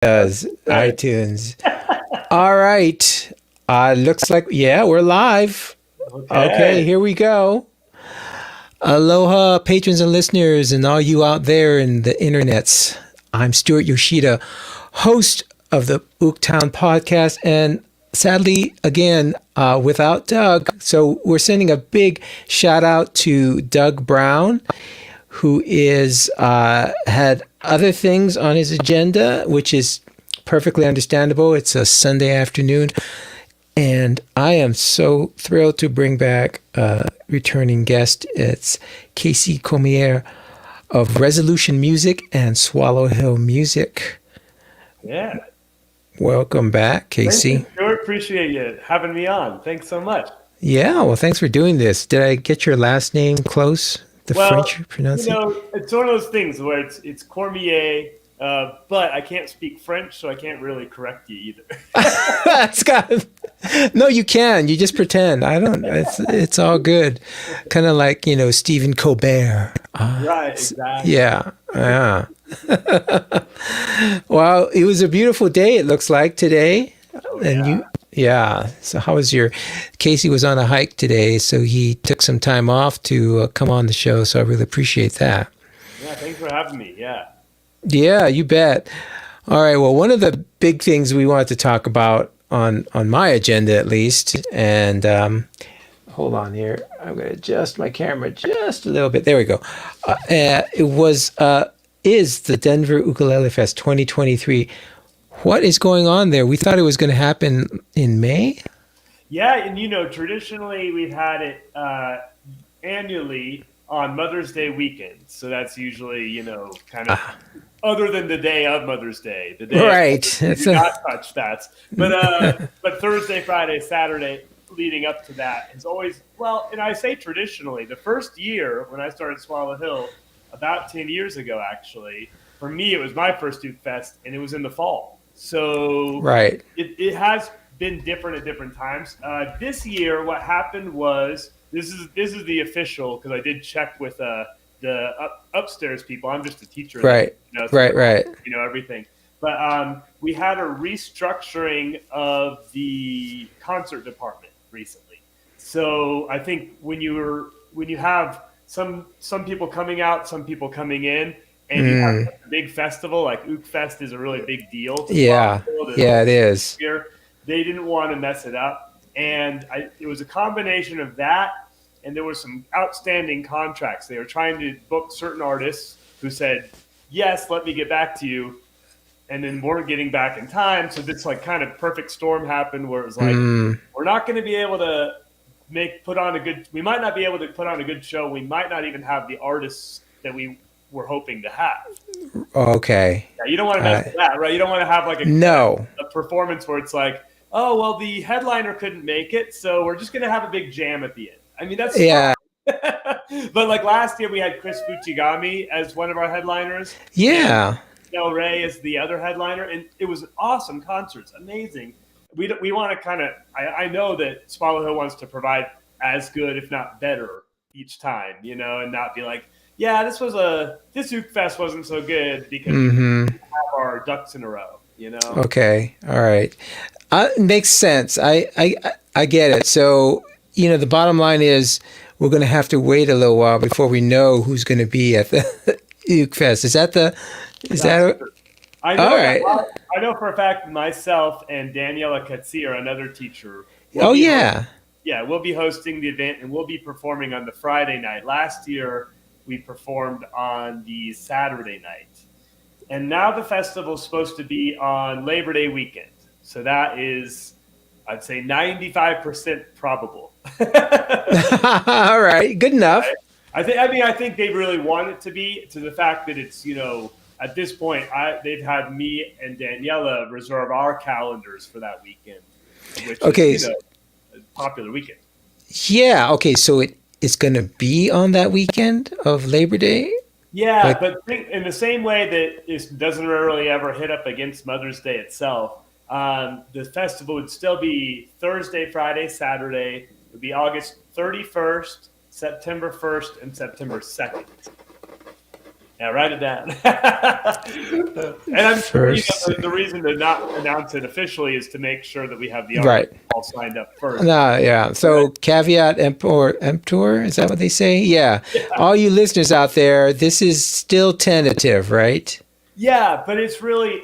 does. iTunes. All right. Looks like, yeah, we're live. Okay, here we go. Aloha, patrons and listeners, and all you out there in the internets. I'm Stuart Yoshida, host of the OokTown Podcast, and sadly, again, without Doug. So we're sending a big shout out to Doug Brown, who is had other things on his agenda, which is perfectly understandable. It's a Sunday afternoon, and I am so thrilled to bring back a returning guest. It's Casey Cormier of Resolution Music and Swallow Hill Music. Yeah. Welcome back, Casey. Thank you, Stuart. Appreciate you having me on. Thanks so much. Yeah, well, thanks for doing this. Did I get your last name close? The French pronunciation? It's one of those things where it's Cormier, but I can't speak French, so I can't really correct you either. No, you can. You just pretend. I don't. It's all good. Kind of like Stephen Colbert. Right. Exactly. Yeah. Yeah. Well, it was a beautiful day. It looks like today, Yeah. So how was Casey was on a hike today, so he took some time off to come on the show. So I really appreciate that. Yeah. Thanks for having me. Yeah. Yeah, you bet. All right. Well, one of the big things we wanted to talk about on my agenda, at least, and hold on here. I'm going to adjust my camera just a little bit. There we go. Is the Denver Ukulele Fest 2023. What is going on there? We thought it was going to happen in May. Yeah, and traditionally we've had it annually on Mother's Day weekend. So that's usually, kind of other than the day of Mother's Day. The day right. Of do not touch that. But Thursday, Friday, Saturday leading up to that is always, and I say traditionally, the first year when I started Swallow Hill, about 10 years ago actually, for me it was my first Duke Fest, and it was in the fall. So right. It has been different at different times. This year, what happened was this is the official, because I did check with the upstairs people. I'm just a teacher, right? Right. Everything. But we had a restructuring of the concert department recently. So I think when you have some people coming out, some people coming in. And you have a big festival like Ook Fest is a really big deal. Yeah, it is. They didn't want to mess it up, and it was a combination of that, and there were some outstanding contracts. They were trying to book certain artists who said, "Yes, let me get back to you," and then weren't getting back in time. So this kind of perfect storm happened where it was like, we're not going to be able to we might not be able to put on a good show. We might not even have the artists that we're hoping to have. Okay. Yeah, you don't want to mess with that, right? You don't want to have a performance where it's like, oh, well, the headliner couldn't make it, so we're just going to have a big jam at the end. I mean, that's fun. But last year we had Chris Fuchigami as one of our headliners. Yeah. Del Rey as the other headliner, and it was awesome concerts, amazing. We want to kind of, I know that Swallow Hill wants to provide as good, if not better, each time, and not be like, yeah, this Ook Fest wasn't so good because we have our ducks in a row, Okay, all right, makes sense. I get it. So the bottom line is we're going to have to wait a little while before we know who's going to be at the Ook Fest. Is that? I know. All right. I know for a fact myself and Daniela Katsir, another teacher. We'll be hosting the event, and we'll be performing on the Friday night. Last year, we performed on the Saturday night. And now the festival is supposed to be on Labor Day weekend. So that is, I'd say, 95% probable. All right, good enough. I think they really want it to be, to the fact that it's, at this point, they've had me and Daniela reserve our calendars for that weekend, which is, a popular weekend. Yeah, okay, so it's going to be on that weekend of Labor Day? Yeah, but in the same way that it doesn't really ever hit up against Mother's Day itself, the festival would still be Thursday, Friday, Saturday. It would be August 31st, September 1st, and September 2nd. Yeah, write it down. And I'm sure the reason to not announce it officially is to make sure that we have the artists all signed up first. No, yeah. So caveat emptor, is that what they say? Yeah. All you listeners out there, this is still tentative, right? Yeah, but it's really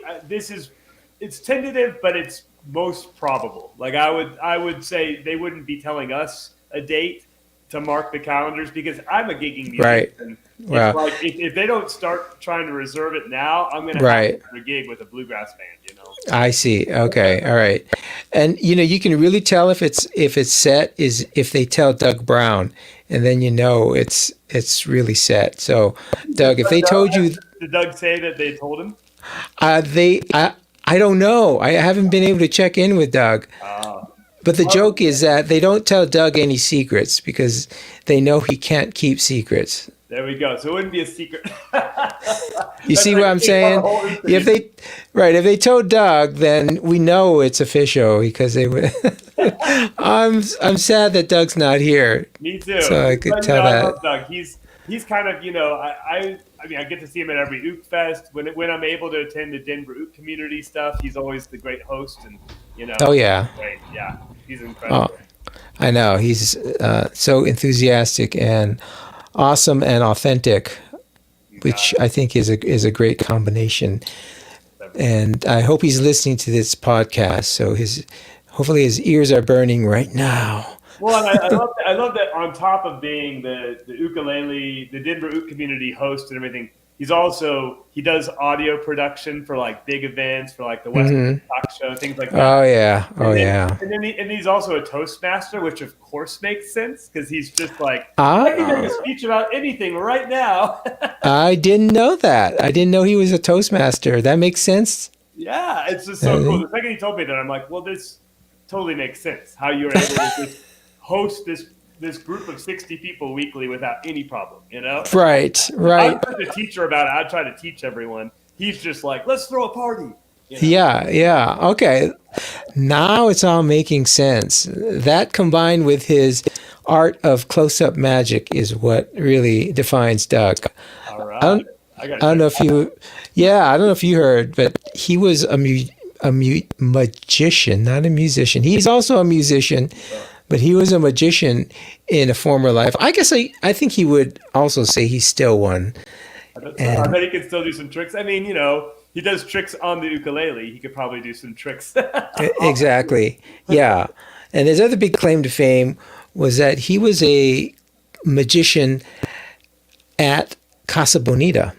it's tentative, but it's most probable. Like I would say they wouldn't be telling us a date to mark the calendars because I'm a gigging musician. Right. Well, like if they don't start trying to reserve it now, I'm going to have a gig with a bluegrass band. I see. Okay. All right. And you can really tell if it's set is if they tell Doug Brown, and then it's really set. So, Doug, if they told you, did Doug say that they told him? I don't know. I haven't been able to check in with Doug. But the joke is that they don't tell Doug any secrets because they know he can't keep secrets. There we go. So it wouldn't be a secret. You see what I'm saying? If they told Doug, then we know it's official because they would. I'm sad that Doug's not here. Me too. So I could tell that. I love Doug. He's kind of I get to see him at every Ook Fest. When I'm able to attend the Denver Ook community stuff, he's always the great host and Oh yeah. Great. Yeah. He's incredible. Oh, I know. He's so enthusiastic and awesome and authentic, which I think is a great combination. And I hope he's listening to this podcast. So hopefully his ears are burning right now. Well, and I love that on top of being the ukulele, the Denver Ook community host and everything, he does audio production for like big events, for like the West Coast Talk Show, things like that. Oh yeah, And he's also a Toastmaster, which of course makes sense because he's just like, I can make a speech about anything right now. I didn't know that. I didn't know he was a Toastmaster. That makes sense. Yeah, it's just so cool. The second he told me that, I'm like, well, this totally makes sense. How you're able to just host this group of 60 people weekly without any problem, Right. I'm the teacher about it. I try to teach everyone. He's just like, let's throw a party. Yeah. Okay. Now it's all making sense. That combined with his art of close-up magic is what really defines Doug. All right. I don't know if you heard, but he was a magician, not a musician. He's also a musician. But he was a magician in a former life. I guess I think he would also say he's still one. I bet he could still do some tricks. I mean, he does tricks on the ukulele. He could probably do some tricks. Exactly. Yeah. And his other big claim to fame was that he was a magician at Casa Bonita.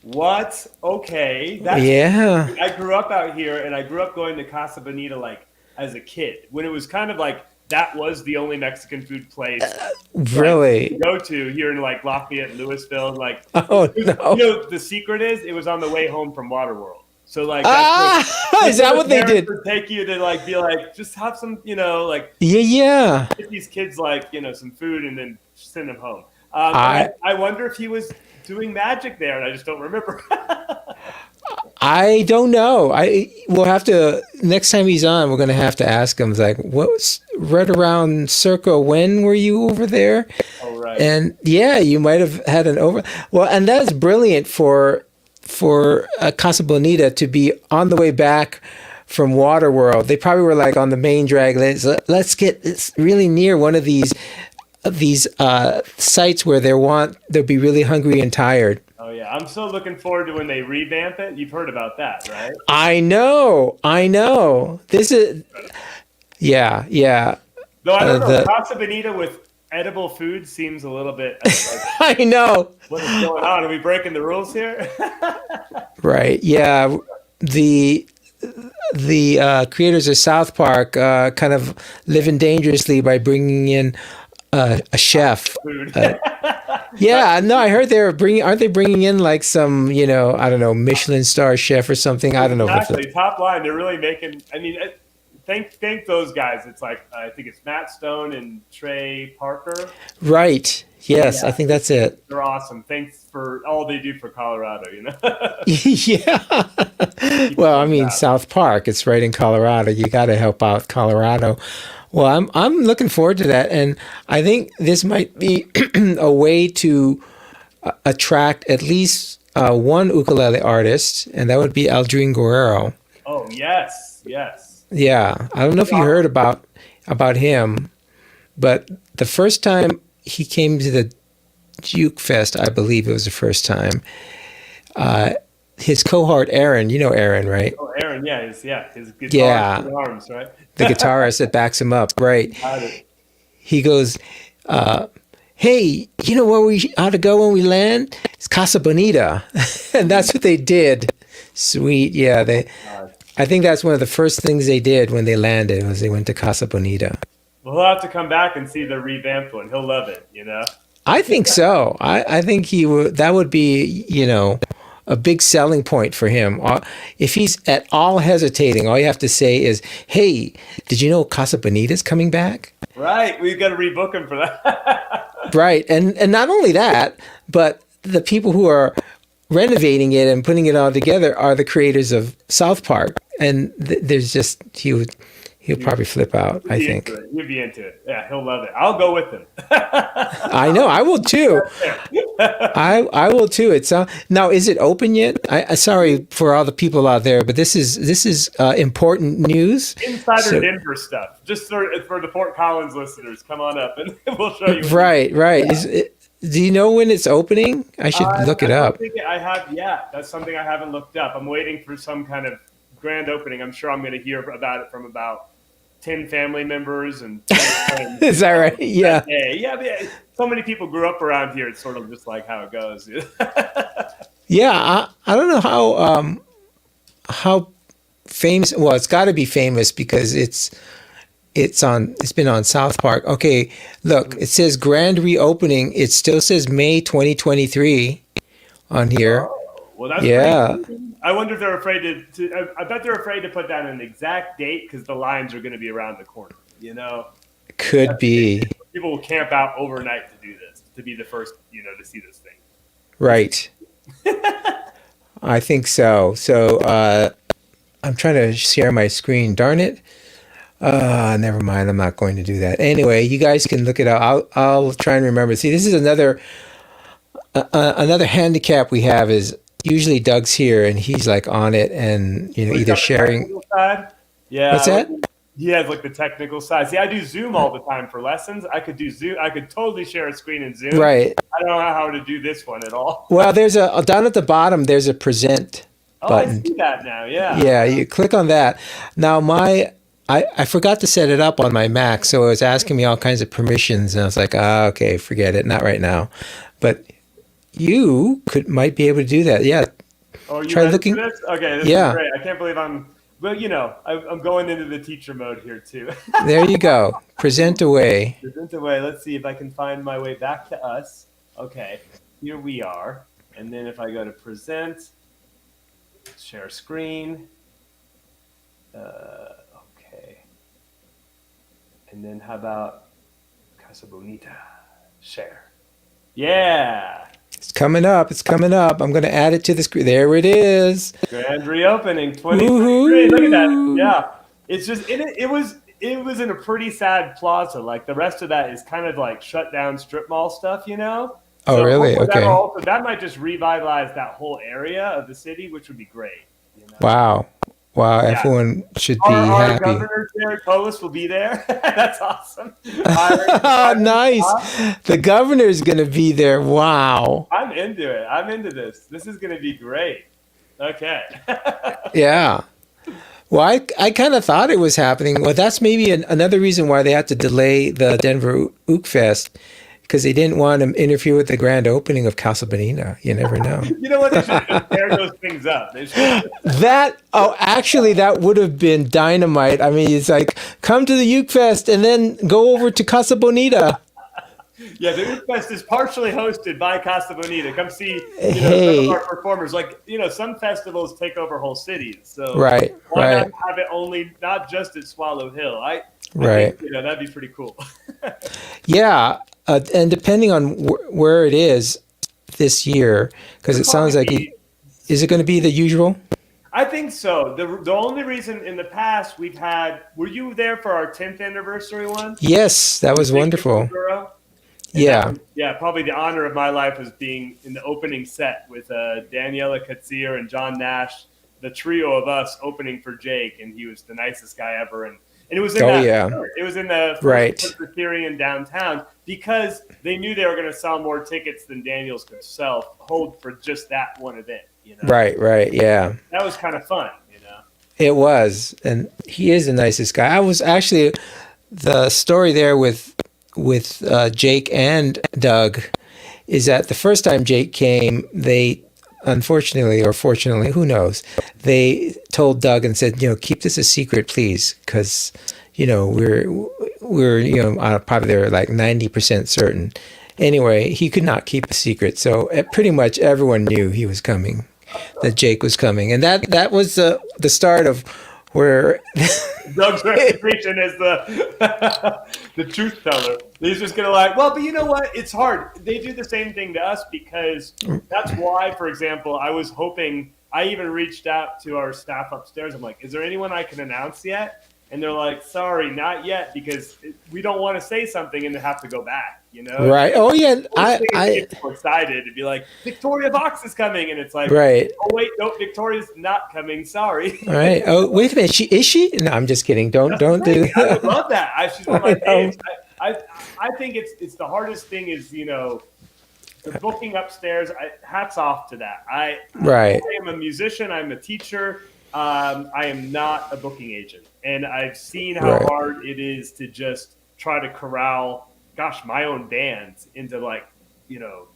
What? Okay. Yeah. I grew up out here, and I grew up going to Casa Bonita like as a kid when it was kind of like that was the only Mexican food place really to go to here in like Lafayette and Louisville. Like, no. The secret is it was on the way home from Waterworld. So like, is that what they did? Would take you to like be like, just have some, like get these kids like some food and then send them home. I wonder if he was doing magic there, and I just don't remember. I don't know. We'll have to next time he's on. We're going to have to ask him. Like, what was right around circa when were you over there? Oh, right. And you might have had an over. Well, and that's brilliant for Casa Bonita to be on the way back from Waterworld. They probably were like on the main drag. Let's get it's really near one of these sites where they'll be really hungry and tired. Oh yeah, I'm so looking forward to when they revamp it. You've heard about that, right? I know. This is, yeah. Though I don't know, Casa Bonita with edible food seems a little bit. I know. What is going on? Are we breaking the rules here? Right. Yeah. The creators of South Park kind of living dangerously by bringing in a chef. Food. Yeah, no, I heard aren't they bringing in like some, I don't know, Michelin star chef or something? I don't know. Exactly. Top line, they're really making, I mean, thank those guys. It's like, I think it's Matt Stone and Trey Parker. Right. Yes, I think that's it. They're awesome. Thanks for all they do for Colorado, Yeah. Well, I mean, South Park, it's right in Colorado. You got to help out Colorado. Well, I'm looking forward to that, and I think this might be a way to attract at least one ukulele artist, and that would be Aldrin Guerrero. Oh, yes, yes. Yeah, I don't know if you heard about him, but the first time he came to the Juke Fest, I believe it was the first time. His cohort Aaron, you know Aaron, right? Oh, Aaron, his guitar arms, right? The guitarist that backs him up, right? He goes, "Hey, you know where we ought to go when we land? It's Casa Bonita," and that's what they did. Sweet, yeah. I think that's one of the first things they did when they landed was they went to Casa Bonita. Well, he'll have to come back and see the revamped one. He'll love it, you know. I think so. I think he would. That would be, a big selling point for him. If he's at all hesitating, all you have to say is, "Hey, did you know Casa Bonita's coming back?" Right. We've got to rebook him for that. Right. And not only that, but the people who are renovating it and putting it all together are the creators of South Park. And there's just, he'll probably flip out, I think. He'll be into it. Yeah, he'll love it. I'll go with him. I know. I will too. I will too. Now, is it open yet? I sorry for all the people out there, but this is important news. Insider Denver stuff. Just for the Fort Collins listeners, come on up and we'll show you. Right. Do you know when it's opening? I should look it up. That's something I haven't looked up. I'm waiting for some kind of grand opening. I'm sure I'm going to hear about it from about 10 family members and 10 friends. Is that right? Yeah. Yeah. So many people grew up around here. It's sort of just like how it goes. Yeah. I don't know how famous. Well, it's got to be famous because it's been on South Park. Okay, look, it says grand reopening. It still says May 2023 on here. Oh, well, that's crazy. I wonder if they're afraid to. I bet they're afraid to put down an exact date because the lines are going to be around the corner. You know, could be. People will camp out overnight to do this, to be the first, to see this thing. Right. I think so. So I'm trying to share my screen. Darn it. Never mind. I'm not going to do that. Anyway, you guys can look it up. I'll try and remember. See, this is another handicap we have is usually Doug's here and he's like on it and either sharing. Yeah. What's that? He has like the technical side. See, I do Zoom all the time for lessons. I could do Zoom. I could totally share a screen in Zoom. Right. I don't know how to do this one at all. Well, there's down at the bottom. There's a present button. I see that now. Yeah. Yeah. You click on that. Now I forgot to set it up on my Mac, so it was asking me all kinds of permissions, and I was like, okay, forget it, not right now. But you might be able to do that. Yeah. Oh, you try looking. This? Okay, this is great. I can't believe I'm going into the teacher mode here too. There you go. Present away. Present away. Let's see if I can find my way back to us. Okay, here we are. And then if I go to present, share screen. Okay. And then how about Casa Bonita? Share. Yeah. It's coming up. I'm going to add it to the screen. There it is. Grand reopening 2023. Look at that. Yeah. It's just it was in a pretty sad plaza. Like the rest of that is kind of like shut down strip mall stuff, Oh, so really? Okay. That might just revitalize that whole area of the city, which would be great. Wow. Yeah. Everyone should be our happy. Governor Jared Polis will be there. That's awesome. Nice. The governor's going to be there. Wow. I'm into it. I'm into this. This is going to be great. Okay. Yeah. Well, I kind of thought it was happening. Well, that's maybe another reason why they had to delay the Denver Ook Fest, because they didn't want to interfere with the grand opening of Casa Bonita. You never know. You know what? They should just tear those things up. Actually, that would have been dynamite. I mean, it's like, come to the Ook Fest and then go over to Casa Bonita. Yeah, the Ook Fest is partially hosted by Casa Bonita. Come see some of our performers. Like, some festivals take over whole cities. So why not have it only, not just at Swallow Hill? I think, that'd be pretty cool. Yeah. And depending on where it is this year, because it sounds like, is it going to be the usual? I think so. The only reason in the past were you there for our 10th anniversary one? Yes, that was wonderful. And Yeah. probably the honor of my life was being in the opening set with Daniela Katzir and John Nash, the trio of us opening for Jake, and he was the nicest guy ever. And it was in it was in the first Presbyterian downtown because they knew they were going to sell more tickets than Daniels could hold for just that one event. Right, yeah. That was kind of fun, It was, and he is the nicest guy. I was actually the story there with Jake and Doug is that the first time Jake came, they unfortunately or fortunately, who knows, they told Doug and said, keep this a secret, please, because we're probably they're like 90% certain. Anyway, he could not keep a secret, so pretty much everyone knew he was coming, that Jake was coming, and that was the start of where Doug's reputation as the truth teller. He's just gonna but you know what? It's hard. They do the same thing to us because that's why, for example, I was hoping. I even reached out to our staff upstairs. I'm like, is there anyone I can announce yet? And they're like, sorry, not yet, because we don't want to say something and have to go back, Right. Oh, yeah. I get excited to be like, Victoria Vox is coming. And it's like, right. Oh, wait, no, Victoria's not coming. Sorry. All right. Oh, wait a minute. Is she? No, I'm just kidding. Don't do that. I would love that. She's one of my faves. I think it's the hardest thing is, the booking upstairs. Hats off to that. I am a musician. I'm a teacher. I am not a booking agent. And I've seen how hard it is to just try to corral, my own bands into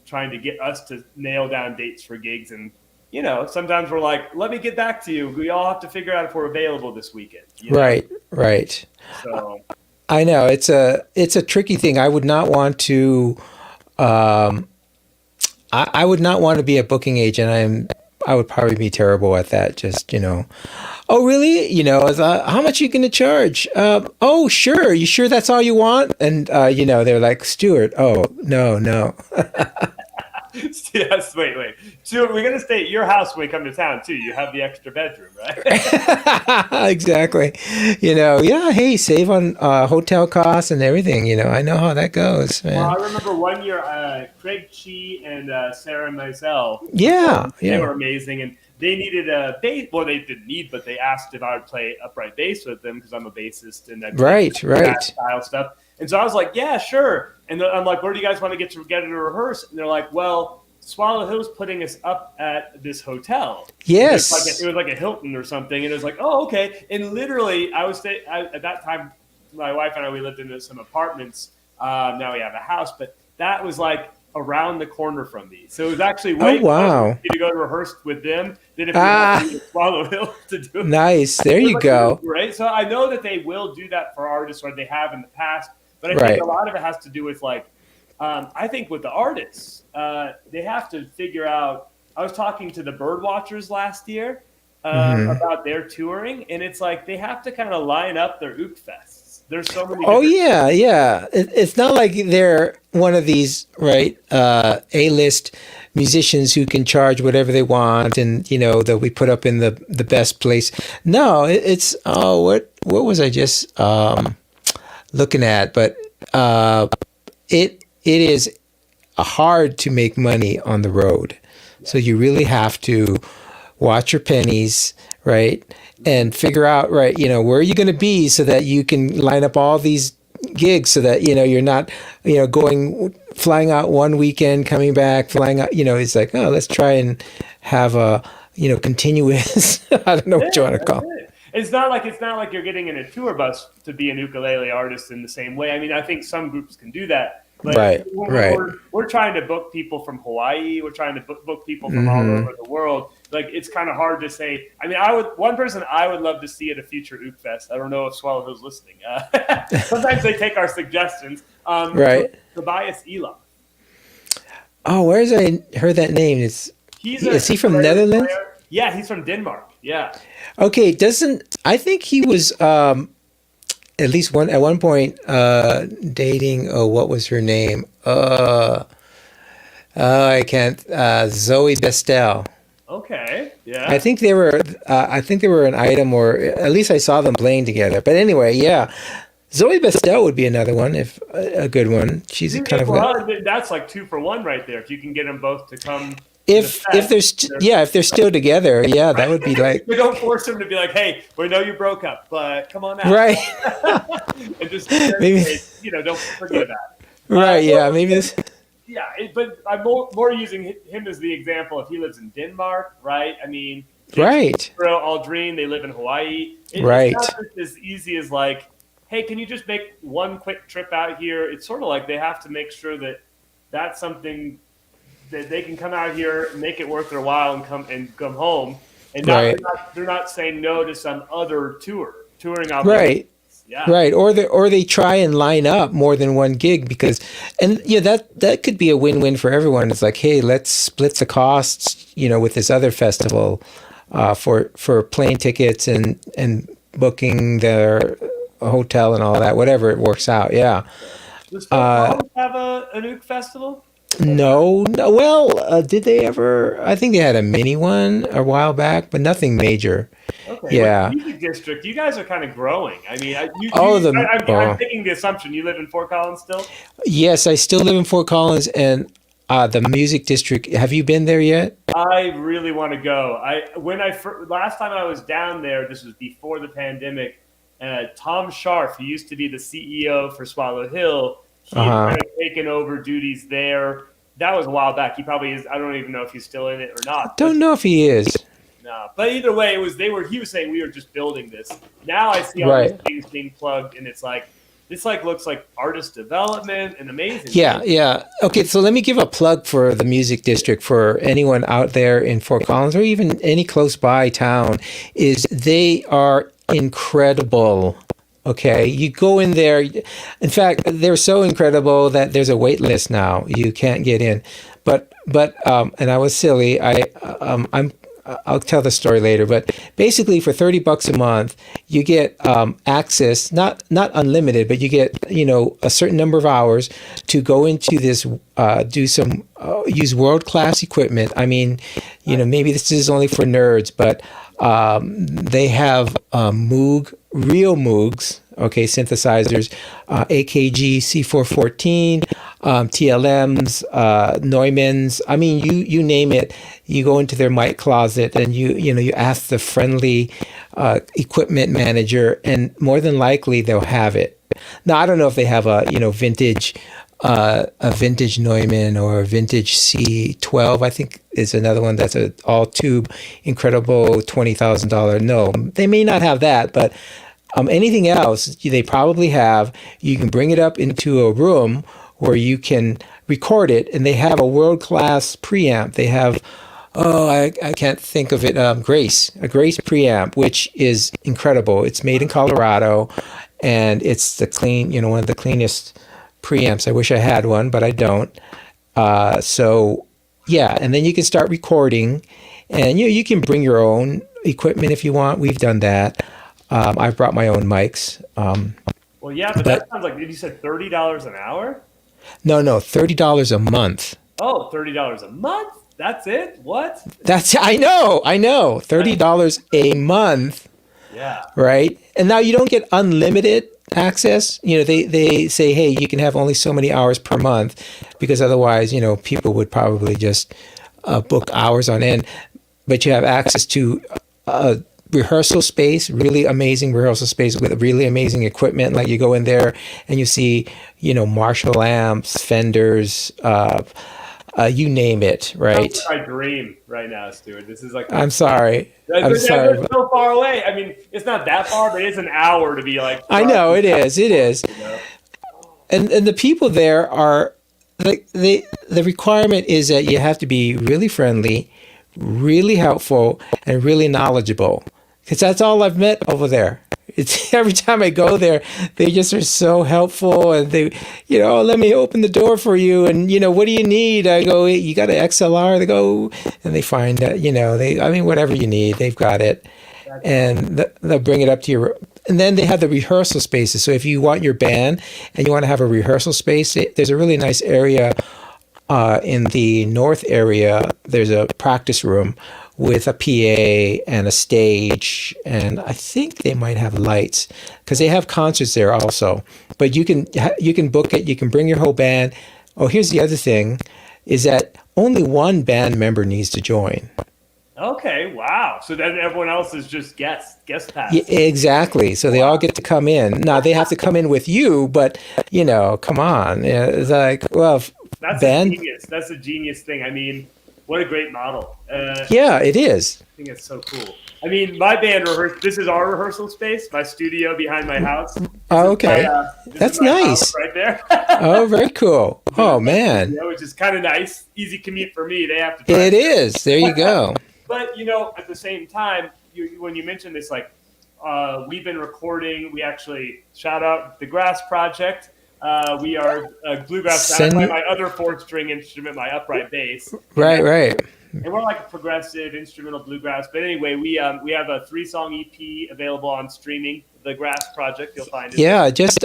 trying to get us to nail down dates for gigs. And, sometimes we're like, let me get back to you. We all have to figure out if we're available this weekend. Right. So I know it's a tricky thing. I would not want to, I would not want to be a booking agent. I would probably be terrible at that. Just, oh, really? How much are you going to charge? Oh, sure. You sure that's all you want? And, they're like, Stuart, oh, no. Yes, wait. Stuart, we're going to stay at your house when we come to town, too. You have the extra bedroom, right? Exactly. Hey, save on hotel costs and everything. I know how that goes, man. Well, I remember one year, Craig Chi and Sarah Mizell. They were amazing. And they needed a bass. Well, they didn't need, but they asked if I would play upright bass with them because I'm a bassist and I play that style stuff. And so I was like, yeah, sure. And I'm like, where do you guys want to get together to rehearse? And they're like, well, Swallow Hill's putting us up at this hotel. Yes. It was like a Hilton or something. And it was like, oh, okay. And literally, at that time, my wife and I, we lived in some apartments. Now we have a house. But that was like around the corner from me. So it was actually way closer to go to rehearse with them than if we went to Swallow Hill to do it. Nice. There you go. Right. So I know that they will do that for artists, or they have in the past. But I think a lot of it has to do with I think with the artists, they have to figure out. I was talking to the Birdwatchers last year about their touring, and it's like they have to kind of line up their Ook Fests. There's so many. Oh yeah. It's not like they're one of these A-list musicians who can charge whatever they want, and they'll be put up in the best place. No, it's what was I just looking at? But it is hard to make money on the road. So you really have to watch your pennies, right? And figure out, right, where are you going to be so that you can line up all these gigs so that, you're not, flying out one weekend, coming back, flying out, it's like, oh, let's try and have a, continuous, I don't know what you want to call it. It's not like you're getting in a tour bus to be an ukulele artist in the same way. I mean, I think some groups can do that. But we're trying to book people from Hawaii. We're trying to book people from all over the world. Like, it's kind of hard to say. I mean, one person I would love to see at a future Ook Fest. I don't know if Swallow Hill's listening. Sometimes they take our suggestions. Tobias Elam. Oh, where's I heard that name? Is he from Netherlands? Player. Yeah, he's from Denmark. Yeah. Okay, I think he was at least at one point dating. Oh, what was her name? I can't. Zoe Bestel. Okay. Yeah. I think they were. I think they were an item, or at least I saw them playing together. But anyway, yeah, Zoe Bestel would be another one, if a good one. She's kind of that's like 2-for-1 right there. If you can get them both to come. If they're still together, that would be like. We don't force them to be like, hey, we know you broke up, but come on out, right? And just maybe don't forget about it. Right? Maybe this. Yeah, but I'm more using him as the example. If he lives in Denmark, right? I mean, right. Aldrin, they live in Hawaii. Right. It's not as easy as like, hey, can you just make one quick trip out here? It's sort of like they have to make sure that that's something that they can come out here and make it worth their while and come home, and they're not saying no to some other touring opportunity. Right. Yeah. Right. Or they try and line up more than one gig because, and that could be a win-win for everyone. It's like, hey, let's split the costs, with this other festival, for plane tickets and booking their hotel and all that, whatever it works out. Yeah. Does Fort Collins have an Ook festival? No. Well, did they ever? I think they had a mini one a while back, but nothing major. Okay. Yeah. Well, music district, you guys are kind of growing. I mean, I'm taking the assumption you live in Fort Collins still. Yes, I still live in Fort Collins, and the music district. Have you been there yet? I really want to go. Last time I was down there, this was before the pandemic. Tom Scharf, who used to be the CEO for Swallow Hill. He had kind of taken over duties there. That was a while back. He probably is. I don't even know if he's still in it or not. Don't know if he is. No, but either way, he was saying we were just building this. Now I see all these things being plugged, and it's like this looks like artist development and amazing. Yeah. Okay, so let me give a plug for the music district for anyone out there in Fort Collins or even any close by town. Is they are incredible. Okay, you go in there. In fact, they're so incredible that there's a wait list now. You can't get in. But and I was silly. I'll tell the story later. But basically, for $30 a month, you get access, not unlimited, but you get a certain number of hours to go into this, use world class equipment. I mean, maybe this is only for nerds, but they have real Moogs, synthesizers, AKG C414, TLMs, Neumanns. I mean, you name it. You go into their mic closet and you ask the friendly equipment manager, and more than likely they'll have it. Now I don't know if they have a vintage Neumann or a vintage C12. I think is another one that's an all tube, incredible $20,000. No, they may not have that, but anything else they probably have. You can bring it up into a room where you can record it, and they have a world-class preamp. They have, I can't think of it, a Grace preamp, which is incredible. It's made in Colorado, and it's one of the cleanest preamps. I wish I had one, but I don't. So yeah, and then you can start recording, and you can bring your own equipment if you want. We've done that. I've brought my own mics. Well, yeah, but that sounds like, you said $30 an hour? No, $30 a month. Oh, $30 a month? That's it? What? I know. $30 a month. Yeah. Right? And now you don't get unlimited access. They say, hey, you can have only so many hours per month, because otherwise, people would probably just book hours on end. But you have access to a rehearsal space, really amazing rehearsal space with really amazing equipment. Like you go in there and you see, Marshall amps, Fenders, you name it, right? That's my dream right now, Stuart. This is like... I'm sorry. It's so far away. I mean, it's not that far, but it's an hour to be like... I know, it is. And the people there are... the requirement is that you have to be really friendly, really helpful, and really knowledgeable. Because that's all I've met over there. It's every time I go there, they just are so helpful, and they, let me open the door for you, and what do you need? I go, you got an XLR? They go, and they find that whatever you need, they've got it, and they'll bring it up to you. And then they have the rehearsal spaces. So if you want your band and you want to have a rehearsal space, there's a really nice area in the north area. There's a practice room with a PA and a stage, and I think they might have lights because they have concerts there also. But you can book it. You can bring your whole band. Oh, here's the other thing, is that only one band member needs to join. Okay, wow. So then everyone else is just guest pass. Yeah, exactly. So they all get to come in. Now they have to come in with you, but come on. It's like, well, That's band. a genius. That's a genius thing. I mean, what a great model. Yeah, it is. I think it's so cool. I mean, my band this is our rehearsal space, my studio behind my house. Oh, okay. That's nice. Right there. Oh, very cool. Oh, man. Which is kind of nice. Easy commute for me. They have to. It is. There you go. But, at the same time, when you mentioned this, like, we've been recording. We actually, shout out the Grass Project. We are bluegrass. That's my other fourth string instrument, my upright bass. Right. And we're like a progressive instrumental bluegrass. But anyway, we have a 3-song EP available on streaming. The Grass Project, you'll find it. Yeah, just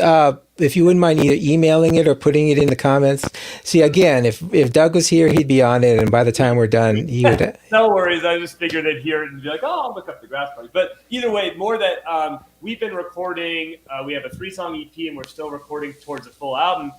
if you wouldn't mind either emailing it or putting it in the comments. See, again, if Doug was here, he'd be on it, and by the time we're done, he would. No worries. I just figured I'd hear it and be like, oh, I'll look up the Grass Project. But either way, more that we've been recording. We have a 3-song EP, and we're still recording towards a full album.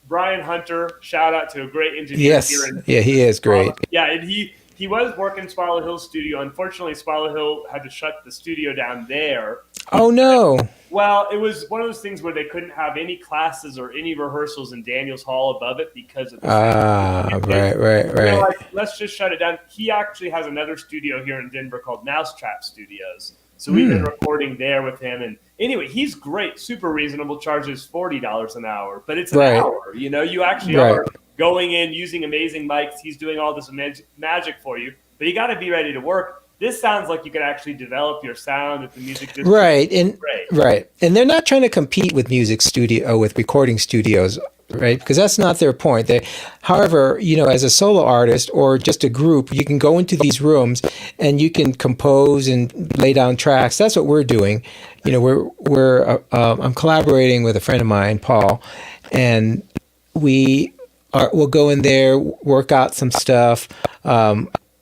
Brian Hunter, shout out to a great engineer. Yes, yeah, he is great. Yeah, and he was working Swallow Hill studio. Unfortunately, Swallow Hill had to shut the studio down there. Oh, no. Well, it was one of those things where they couldn't have any classes or any rehearsals in Daniels Hall above it because of the right. Like, let's just shut it down. He actually has another studio here in Denver called Mousetrap Studios. So we've been recording there with him. And anyway, he's great, super reasonable, charges $40 an hour. But it's an hour, you actually are going in, using amazing mics. He's doing all this magic for you. But you got to be ready to work. This sounds like you could actually develop your sound at the music district. Right. And they're not trying to compete with with recording studios, right? Because that's not their point. However, as a solo artist or just a group, you can go into these rooms and you can compose and lay down tracks. That's what we're doing. I'm collaborating with a friend of mine, Paul, and we'll go in there, work out some stuff.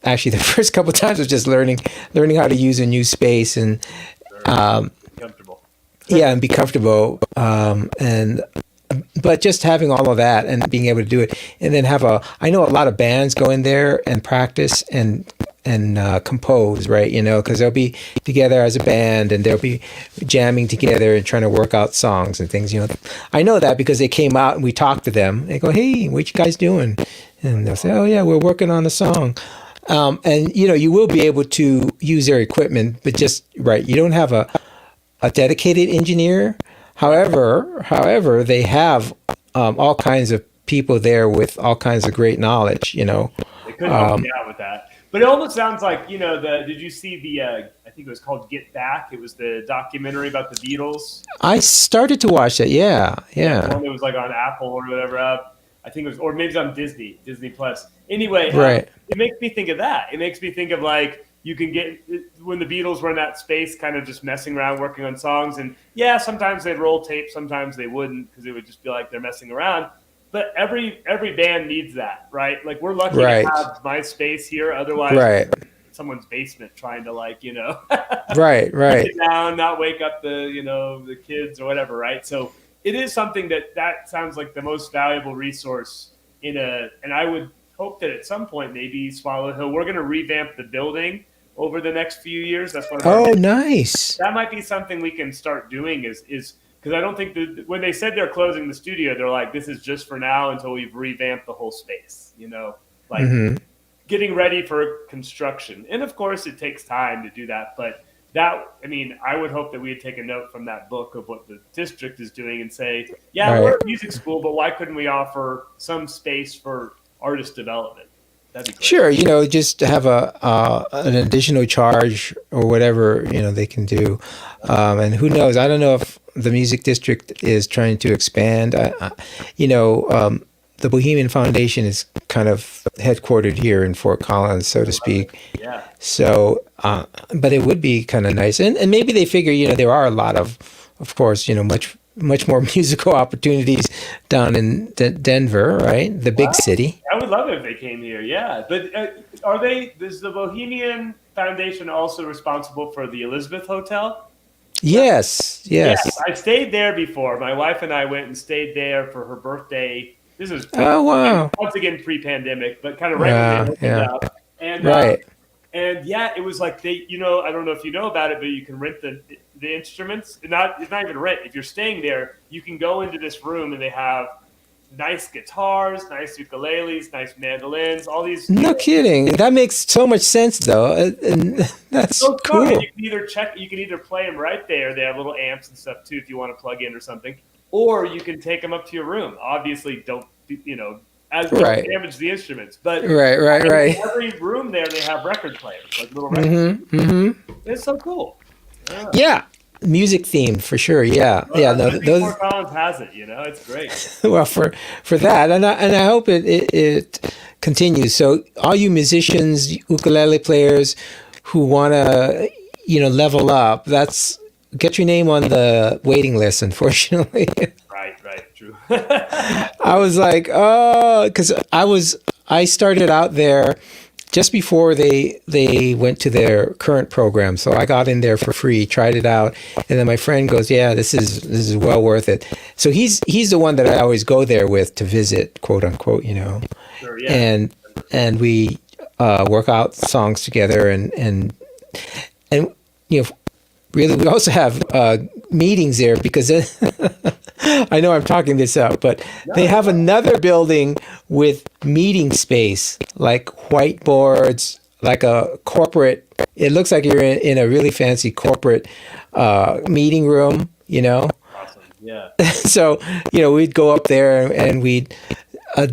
Actually, the first couple of times was just learning how to use a new space and comfortable. And be comfortable. But just having all of that and being able to do it, and then I know a lot of bands go in there and practice and compose, right? Because they'll be together as a band and they'll be jamming together and trying to work out songs and things. I know that because they came out and we talked to them. They go, "Hey, what you guys doing?" And they'll say, "Oh yeah, we're working on a song." And you will be able to use their equipment, but you don't have a dedicated engineer. However, they have all kinds of people there with all kinds of great knowledge. They couldn't help me out with that. But it almost sounds like did you see the? I think it was called Get Back. It was the documentary about the Beatles. I started to watch that. Yeah. The one that was like on Apple or whatever. I think it was, or maybe it's on Disney Plus. Anyway, it makes me think of that. It makes me think of like you can get when the Beatles were in that space, kind of just messing around, working on songs. And yeah, sometimes they'd roll tape, sometimes they wouldn't, because it would just be like they're messing around. But every band needs that, right? Like we're lucky to have my space here. Otherwise, someone's basement trying to sit down, not wake up the kids or whatever, right? So it is something that sounds like the most valuable resource and I would hope that at some point maybe Swallow Hill, we're going to revamp the building over the next few years. That's one of our nice. That might be something we can start doing is because I don't think when they said they're closing the studio, they're like, this is just for now until we've revamped the whole space, getting ready for construction. And of course it takes time to do that, but I would hope that we'd take a note from that book of what the district is doing and say, we're a music school, but why couldn't we offer some space for artist development? That'd be great. Sure, just have an additional charge or whatever they can do, and who knows? I don't know if the music district is trying to expand. The Bohemian Foundation is kind of headquartered here in Fort Collins, so to speak. Yeah. So, but it would be kind of nice, and maybe they figure there are a lot of course much much more musical opportunities down in Denver, right? The big city. I would love it if they came here. Yeah, but is the Bohemian Foundation also responsible for the Elizabeth Hotel? Yes. Yeah, I stayed there before. My wife and I went and stayed there for her birthday. This is wow. Once again pre-pandemic, but kind of right when they opened up. And and yeah, it was like I don't know if you know about it, but you can rent the instruments. It's not even rent. If you're staying there, you can go into this room and they have nice guitars, nice ukuleles, nice mandolins, all these. No kidding. That makes so much sense, though. And that's so cool. You can either play them right there. They have little amps and stuff too if you want to plug in or something, or you can take them up to your room. Obviously, don't damage the instruments. But right. Every room there, they have record players, like little record players. It's so cool. Yeah. Music themed for sure. Yeah. Fort Collins has it. It's great. Well, for that, and I hope it continues. So, all you musicians, ukulele players who want to, level up, get your name on the waiting list. Unfortunately. Right, true. I was like, because I started out there just before they went to their current program. So I got in there for free, tried it out, and then my friend goes, "Yeah, this is well worth it." So he's the one that I always go there with to visit, quote unquote, Sure, yeah. And we work out songs together, and really we also have meetings there because I know I'm talking this up, but they have another building with meeting space, like whiteboards, like a corporate. It looks like you're in a really fancy corporate meeting room, Awesome. Yeah. So, we'd go up there and we'd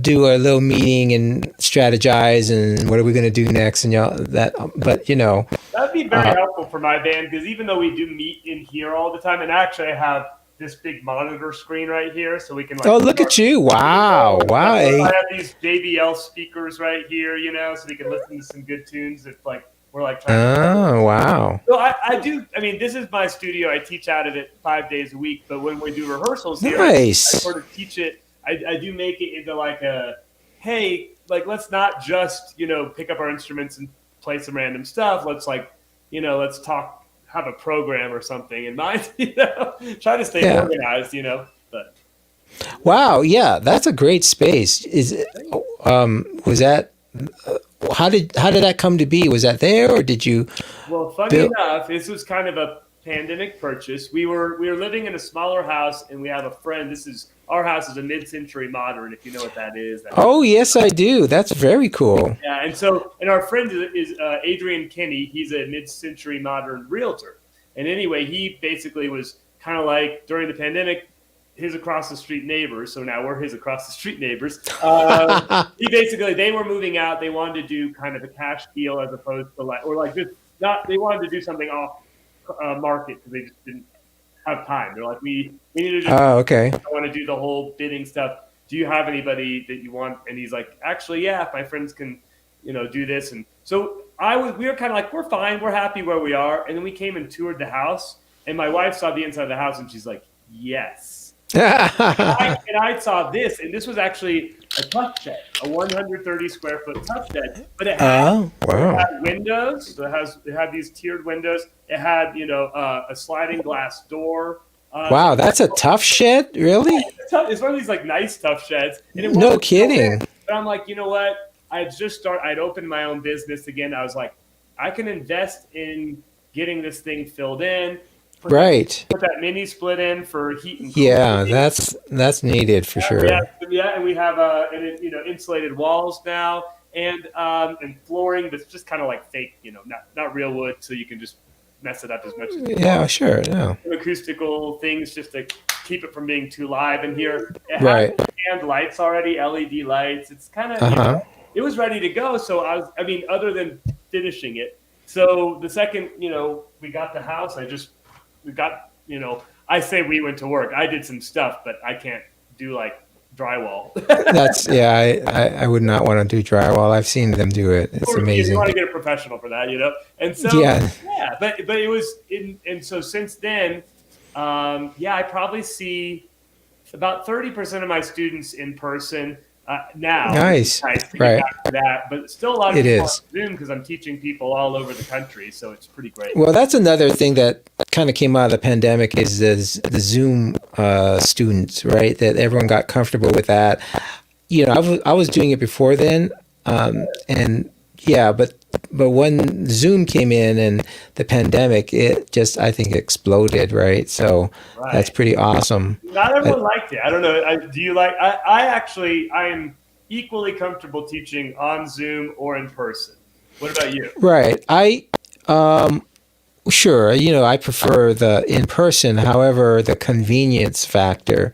do a little meeting and strategize and what are we going to do next and that. But that'd be very helpful for my band because even though we do meet in here all the time, and actually I have this big monitor screen right here, so we can. Look at you! Wow! I have these JBL speakers right here, so we can listen to some good tunes. It's like we're like trying. Oh, wow! So I do. I mean, this is my studio. I teach out of it 5 days a week. But when we do rehearsals here, nice. I sort of teach it. I do make it into like let's not just pick up our instruments and play some random stuff. Let's let's talk. Have a program or something in mind, try to stay organized, but. Wow. Yeah. That's a great space. Was that, how did that come to be? Was that there or did you? Well, funny enough, this was kind of a pandemic purchase. We were living in a smaller house and we have a friend. Our house is a mid-century modern, if you know what that is. Yes, I do. That's very cool. Yeah, and our friend is Adrian Kinney. He's a mid-century modern realtor. And anyway, he basically was kind of like during the pandemic, his across the street neighbors. So now we're his across the street neighbors. They were moving out. They wanted to do kind of a cash deal as opposed to they wanted to do something off market because they just didn't have time. They're like, we need to just, okay. I want to do the whole bidding stuff. Do you have anybody that you want? And he's like, actually, yeah, if my friends can, do this. And so we were kind of like, we're fine. We're happy where we are. And then we came and toured the house and my wife saw the inside of the house and she's like, yes. and I saw this, and this was actually a tough shed, a 130 square foot tough shed, but it had windows. So it had these tiered windows. It had a sliding glass door. Wow, that's a tough shed, really? It's one of these like nice tough sheds. And no kidding. But I'm like, you know what? I'd opened my own business again. I was like, I can invest in getting this thing filled in. Put that mini split in for heat and cool. Yeah, that's needed for sure. Yeah, and we have insulated walls now and flooring that's just kind of like fake, not real wood, so you can just mess it up as much as you want. Sure. Yeah. Some acoustical things just to keep it from being too live in here. It has hand lights already, LED lights. It's kind of it was ready to go. So other than finishing it. So the second we got the house, I say we went to work. I did some stuff, but I can't do like drywall. I would not want to do drywall. I've seen them do it. It's amazing. You want to get a professional for that, And so but it was and so since then Yeah, I probably see about 30% of my students in person now. Nice. Nice to get Right. back to that, but still a lot of It people on is. Zoom because I'm teaching people all over the country, so it's pretty great. Well, that's another thing that kind of came out of the pandemic is the Zoom students, right? That everyone got comfortable with that. I was doing it before then, and yeah, but when Zoom came in and the pandemic, it just I think exploded, right? So that's Right. pretty awesome. Not Uh, everyone liked it. I don't know. Do you like? I am equally comfortable teaching on Zoom or in person. What about you? right. Sure, I prefer the in person. However, the convenience factor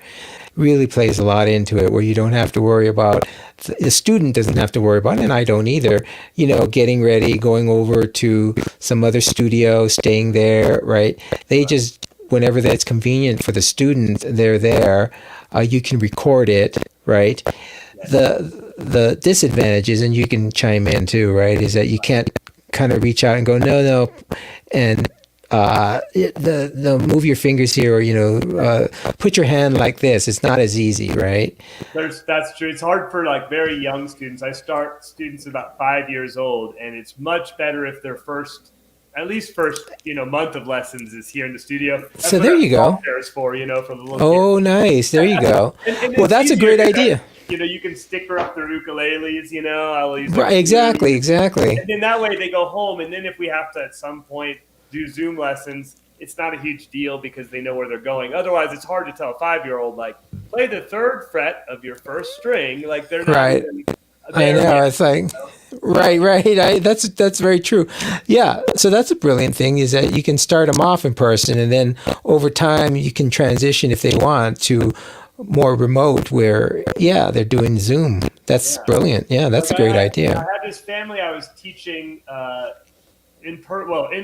really plays a lot into it where you don't have to worry about the student doesn't have to worry about it, and I don't either, getting ready, going over to some other studio, staying there, right? They just whenever that's convenient for the student, they're there. You can record it, right? The disadvantages, and you can chime in too, right, is that you can't kind of reach out and go no, and the move your fingers here, or put your hand like this. It's not as easy, right? That's true. It's hard for like very young students. I start students about 5 years old, and it's much better if their at least first month of lessons is here in the studio. That's So what there our you go. software is for, for the little kids. Oh, nice. There you go. And Well, it's that's a easier great because, idea. you can sticker up their ukuleles. I'll use Right, exactly. and then that way they go home. And then if we have to at some point do Zoom lessons, it's not a huge deal because they know where they're going. Otherwise, it's hard to tell a 5-year-old like play the third fret of your first string. Like they're not Right. even I there know. yet. It's like, right. That's very true. Yeah. So that's a brilliant thing is that you can start them off in person, and then over time you can transition if they want to more remote where, yeah, they're doing Zoom. That's Yeah. brilliant. Yeah, that's a great I idea. had this family I was teaching in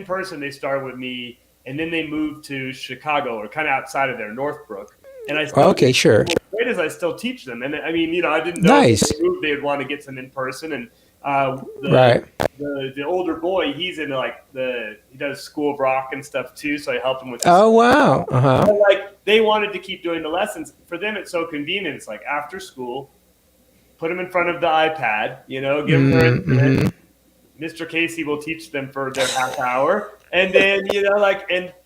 person. They started with me, and then they moved to Chicago or kind of outside of there, Northbrook. And I still Okay, sure. what's great is I still teach them, and I mean, I didn't know Nice. if they moved, they would want to get some in person. And Right. the older boy, he's in he does School of Rock and stuff too, so I help him with. Oh, wow. Uh-huh. But, like they wanted to keep doing the lessons. For them, it's so convenient. It's like after school, put them in front of the iPad, give them their instrument. Mr. Casey will teach them for their half hour, and then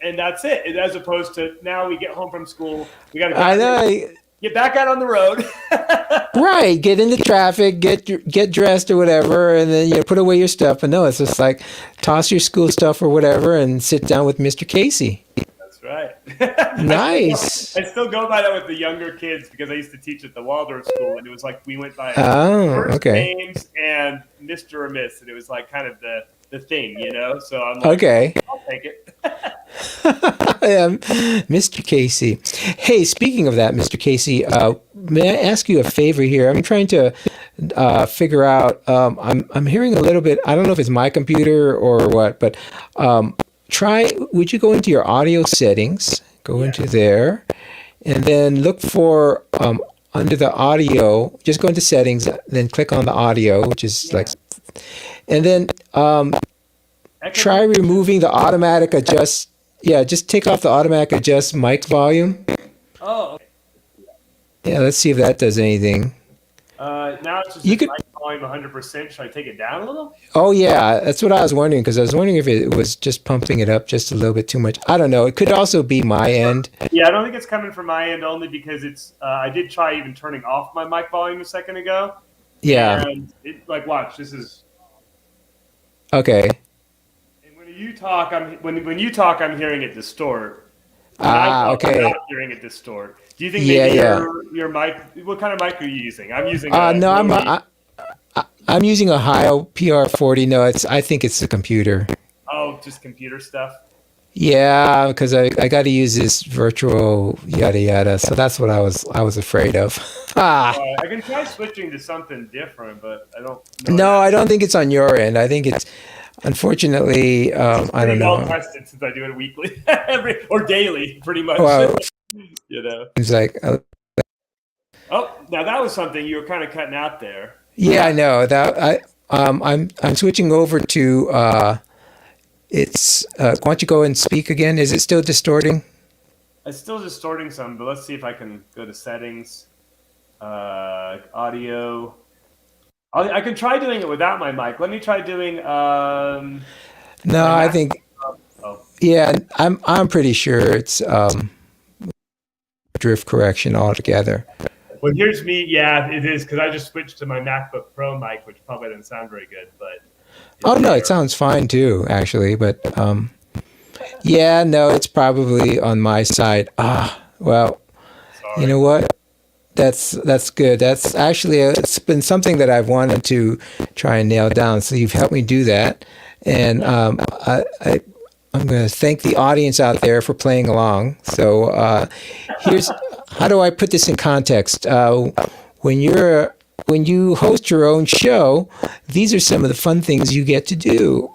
and that's it. As opposed to now, we get home from school, we got I to know. get back out on the road. Right. Get into traffic, get dressed or whatever, and then put away your stuff. But no, it's just like toss your school stuff or whatever and sit down with Mr. Casey. That's right. Nice. I still go by that with the younger kids because I used to teach at the Waldorf school, and it was like we went by Oh, first okay. names and Mr. or Miss, and it was like kind of the thing, So I'm like, Okay. I'll take it. Mr. Casey. Hey, speaking of that, Mr. Casey, may I ask you a favor here? I'm trying to figure out. I'm hearing a little bit. I don't know if it's my computer or what, but would you go into your audio settings? Go into there, and then look for under the audio. Just go into settings, then click on the audio, which is like, and then try removing the automatic adjust. Yeah, just take off the automatic adjust mic volume. Oh, okay. Yeah, let's see if that does anything. Now it's just You could. mic volume 100%. Should I take it down a little? Oh yeah, that's what I was wondering because I was wondering if it was just pumping it up just a little bit too much. I don't know. It could also be my end. Yeah, I don't think it's coming from my end only because it's. I did try even turning off my mic volume a second ago. Yeah. And watch. This is. Okay. And when you talk, when you talk, I'm hearing it distort. When I talk, I'm Okay. not hearing it distort. Do you think Yeah, maybe yeah. your mic? What kind of mic are you using? I'm using. No, Rode. I'm using a Heil PR40. No, I think it's the computer. Oh, just computer stuff. Yeah, because I got to use this virtual yada yada. So that's what I was afraid of. I can try switching to something different, but I don't know. No, I don't think it's on your end. I think it's unfortunately. I don't Well know. tested since I do it weekly, or daily, pretty much. Well, it's like. Oh, now that was something you were kind of cutting out there. Yeah, I know that. I'm switching over to. It's. Why don't you go and speak again? Is it still distorting? It's still distorting some, but let's see if I can go to settings, audio. I can try doing it without my mic. Let me try doing. No, I think. Oh. Yeah, I'm pretty sure it's drift correction altogether. Well, here's me. Yeah, it is because I just switched to my MacBook Pro mic, which probably doesn't sound very good. But oh no, it sounds fine too, actually. But yeah, no, it's probably on my side. Well, sorry. you know what? That's good. That's actually it's been something that I've wanted to try and nail down. So you've helped me do that, and I'm going to thank the audience out there for playing along. So here's how do I put this in context? When you host your own show, these are some of the fun things you get to do.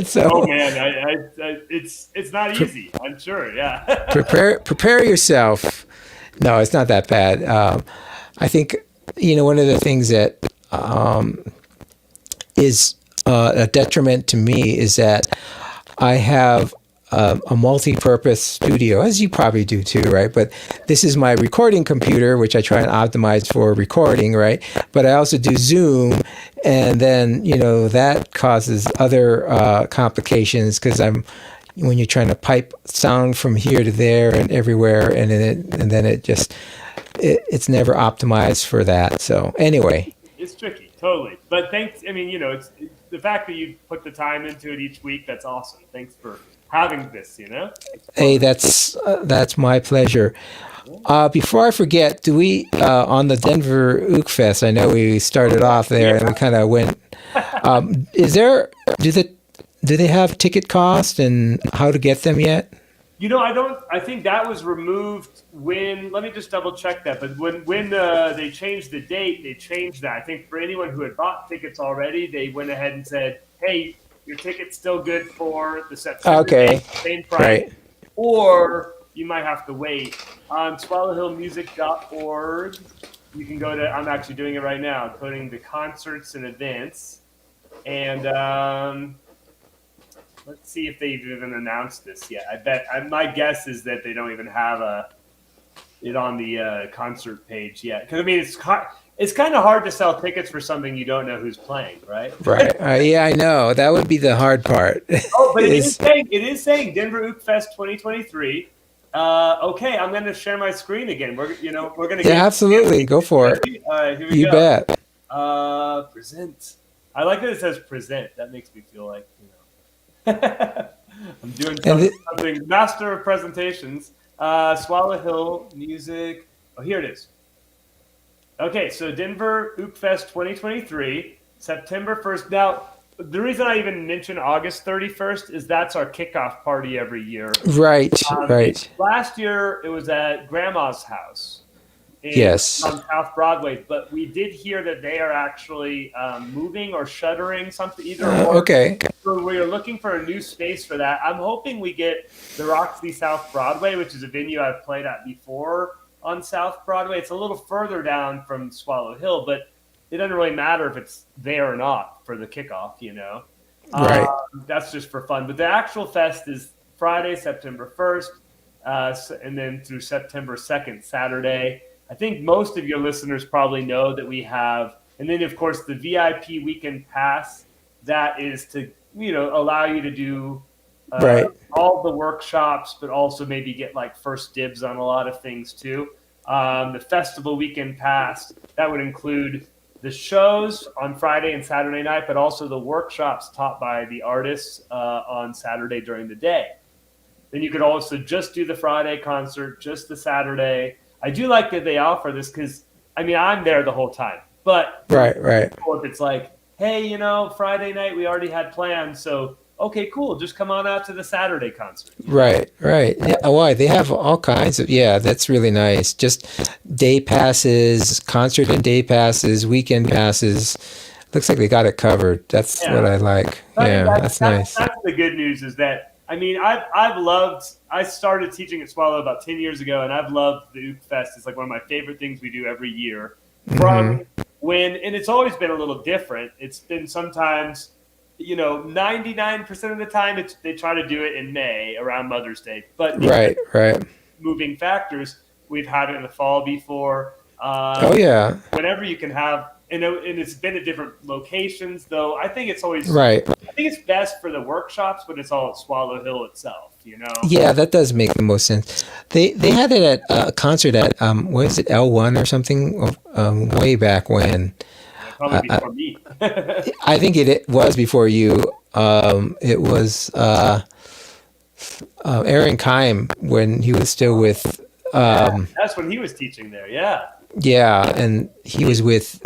So, oh man, it's not easy. I'm sure. Yeah. prepare yourself. No, it's not that bad. I think one of the things that is a detriment to me is that I have a multi-purpose studio, as you probably do too, right? But this is my recording computer, which I try and optimize for recording, right? But I also do Zoom, and then that causes other complications because when you're trying to pipe sound from here to there and everywhere, and then it's never optimized for that. So anyway, it's tricky, totally. But thanks. I mean, it's the fact that you put the time into it each week. That's awesome. Thanks for having this. Hey, that's my pleasure. Before I forget, do we on the Denver Ook Fest? I know we started off there and we kind of went. Do they have ticket cost and how to get them yet? I think that was removed let me just double check that. But when they changed the date, they changed that. I think for anyone who had bought tickets already, they went ahead and said, hey, your ticket's still good for the September date, same price. Right. Or you might have to wait. On swallowhillmusic.org, you can go to, I'm actually doing it right now, going to concerts and events. And let's see if they've even announced this yet. My guess is that they don't even have it on the concert page yet. Because, I mean, it's kind of hard to sell tickets for something you don't know who's playing, right? Right. Yeah, I know. That would be the hard part. Oh, but it is saying Denver Ook Fest 2023. Okay, I'm going to share my screen again. We're going to absolutely. Go for it. All right, here we you go. Bet. Present. I like that it says present. That makes me feel like, I'm doing something. Master of presentations. Swallow Hill Music. Oh, here it is. Okay, so Denver Ook Fest 2023, September 1st. Now, the reason I even mention August 31st is that's our kickoff party every year. Right, right. Last year, it was at Grandma's house. On South Broadway, but we did hear that they are actually moving or shuttering something. Okay. So we are looking for a new space for that. I'm hoping we get the Roxy South Broadway, which is a venue I've played at before on South Broadway. It's a little further down from Swallow Hill, but it doesn't really matter if it's there or not for the kickoff, Right. That's just for fun. But the actual fest is Friday, September 1st, and then through September 2nd, Saturday. I think most of your listeners probably know that we have, and then of course the VIP weekend pass, that is to, allow you to do all the workshops, but also maybe get like first dibs on a lot of things too. The festival weekend pass, that would include the shows on Friday and Saturday night, but also the workshops taught by the artists on Saturday during the day. Then you could also just do the Friday concert, just the Saturday. I do like that they offer this because, I'm there the whole time. But right. If it's like, hey, Friday night we already had plans, so okay, cool, just come on out to the Saturday concert. Right. Yeah, why? They have all kinds of, that's really nice. Just day passes, concert and day passes, weekend passes. Looks like they got it covered. That's what I like. That's nice. That's the good news is that, I started teaching at Swallow about 10 years ago, and I've loved the Ook Fest. It's like one of my favorite things we do every year. And it's always been a little different. It's been sometimes, 99% of the time they try to do it in May around Mother's Day. But right. moving factors. We've had it in the fall before. Oh yeah. Whenever you can have, and it's been at different locations, though. I think it's always Right. I think it's best for the workshops when it's all at Swallow Hill itself. Yeah, that does make the most sense. They had it at a concert at what is it, L1 or something, way back when. Probably before me. I think it was before you. It was Aaron Keim when he was still with. That's when he was teaching there. Yeah. Yeah, and he was with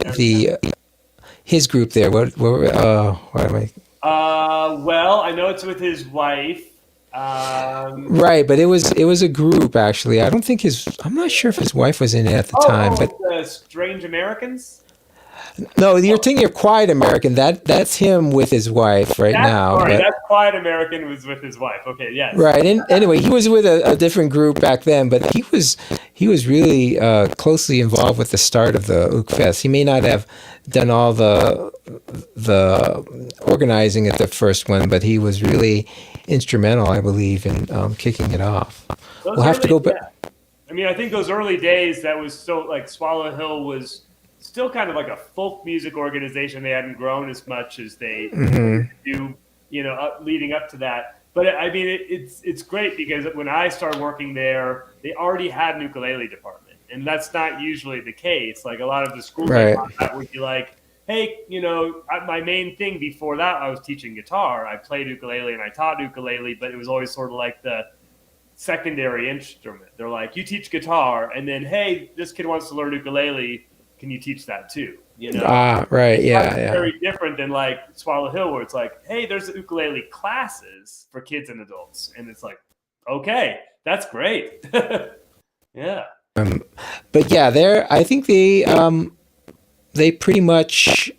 his group there. What am I? Well, I know it's with his wife. Right, but it was a group actually. I'm not sure if his wife was in it at the time, but the Strange Americans. No, you're thinking of Quiet American. That's him with his wife now. Sorry, that's Quiet American was with his wife. Okay, yes. Right, and anyway, he was with a different group back then, but he was really closely involved with the start of the Ook Fest. He may not have done all the organizing at the first one, but he was really instrumental, I believe, in kicking it off. We'll have to go back. Yeah. I mean, I think those early days, that was still like Swallow Hill was still kind of like a folk music organization. They hadn't grown as much as they do, leading up to that. But I mean, it's great because when I started working there, they already had an ukulele department, and that's not usually the case. Like a lot of the schools would be like, hey, my main thing before that, I was teaching guitar. I played ukulele and I taught ukulele, but it was always sort of like the secondary instrument. They're like, you teach guitar, and then, hey, this kid wants to learn ukulele. Can you teach that too? Right, yeah. Very different than like Swallow Hill, where it's like, hey, there's ukulele classes for kids and adults, and it's like, okay, that's great. Yeah. But yeah, I think they pretty much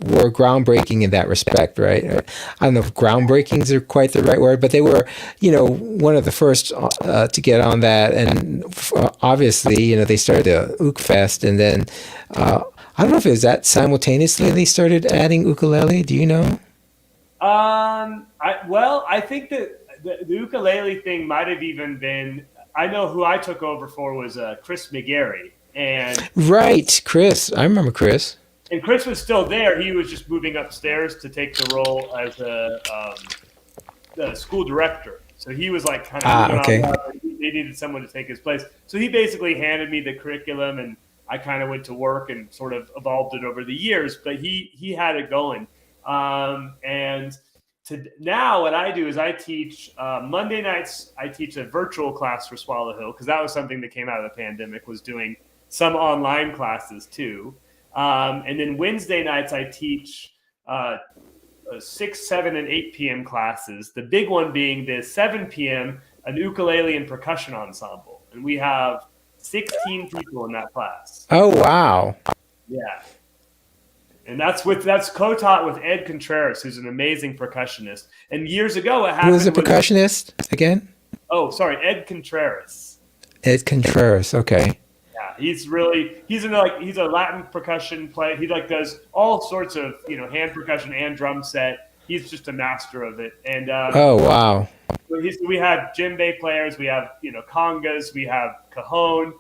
were groundbreaking in that respect, right? I don't know if groundbreakings are quite the right word, but they were, one of the first to get on that. And obviously, they started the Ook Fest, and then I don't know if it was that simultaneously they started adding ukulele. Do you know? I think that the ukulele thing might have even been. I know who I took over for was Chris McGarry, and right, Chris. I remember Chris. And Chris was still there. He was just moving upstairs to take the role as the school director. So he was like kind of okay. They needed someone to take his place. So he basically handed me the curriculum, and I kind of went to work and sort of evolved it over the years. But he had it going. And now what I do is I teach Monday nights. I teach a virtual class for Swallow Hill because that was something that came out of the pandemic, was doing some online classes too. And then Wednesday nights, I teach 6, 7, and 8 p.m. classes. The big one being the 7 p.m., an ukulele and percussion ensemble. And we have 16 people in that class. Oh, wow. Yeah. And that's co-taught with Ed Contreras, who's an amazing percussionist. And years ago, what happened Who was the percussionist again? Oh, sorry, Ed Contreras. Ed Contreras, okay. He's a Latin percussion player. He does all sorts of hand percussion and drum set. He's just a master of it. And oh wow, we have djembe players. We have congas. We have cajon.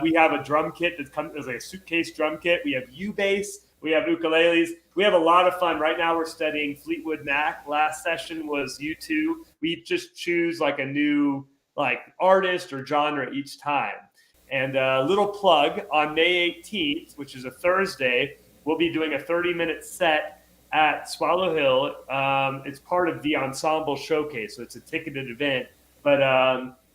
We have a drum kit that comes as like a suitcase drum kit. We have U-bass. We have ukuleles. We have a lot of fun. Right now we're studying Fleetwood Mac. Last session was U2. We just choose like a new artist or genre each time. And a little plug, on May 18th, which is a Thursday, we'll be doing a 30-minute set at Swallow Hill. It's part of the Ensemble Showcase, so it's a ticketed event. But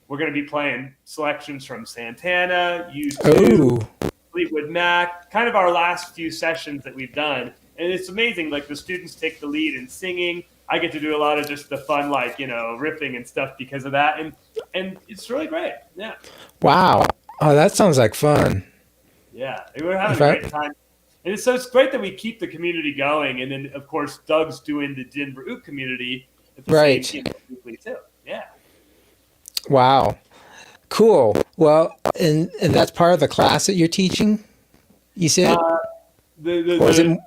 we're going to be playing selections from Santana, U2, Fleetwood Mac, kind of our last few sessions that we've done. And it's amazing. Like, the students take the lead in singing. I get to do a lot of just the fun, riffing and stuff because of that. And it's really great. Yeah. Wow. Oh, that sounds like fun. Yeah, we're having a great time. And it's great that we keep the community going. And then, of course, Doug's doing the Denver Ook community at the same weekly too. Yeah. Wow. Cool. Well, and that's part of the class that you're teaching, you said? The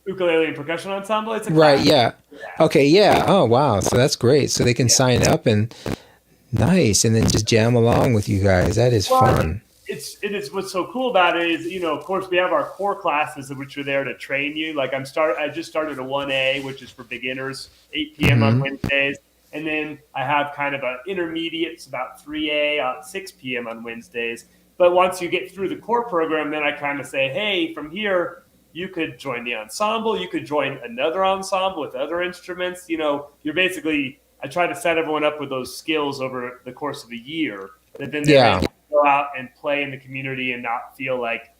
ukulele and percussion ensemble? It's a class. Right, yeah. Okay, yeah. Oh, wow. So that's great. So they can sign up and Nice. And then just jam along with you guys. That is fun. It is what's so cool about it is, of course we have our core classes which are there to train you. Like I just started a 1A, which is for beginners, 8 p.m. on Wednesdays. And then I have kind of an intermediate, it's about 3A at 6 p.m. on Wednesdays. But once you get through the core program, then I kind of say, hey, from here, you could join the ensemble. You could join another ensemble with other instruments. You're basically, I try to set everyone up with those skills over the course of a year. That then they go out and play in the community and not feel like,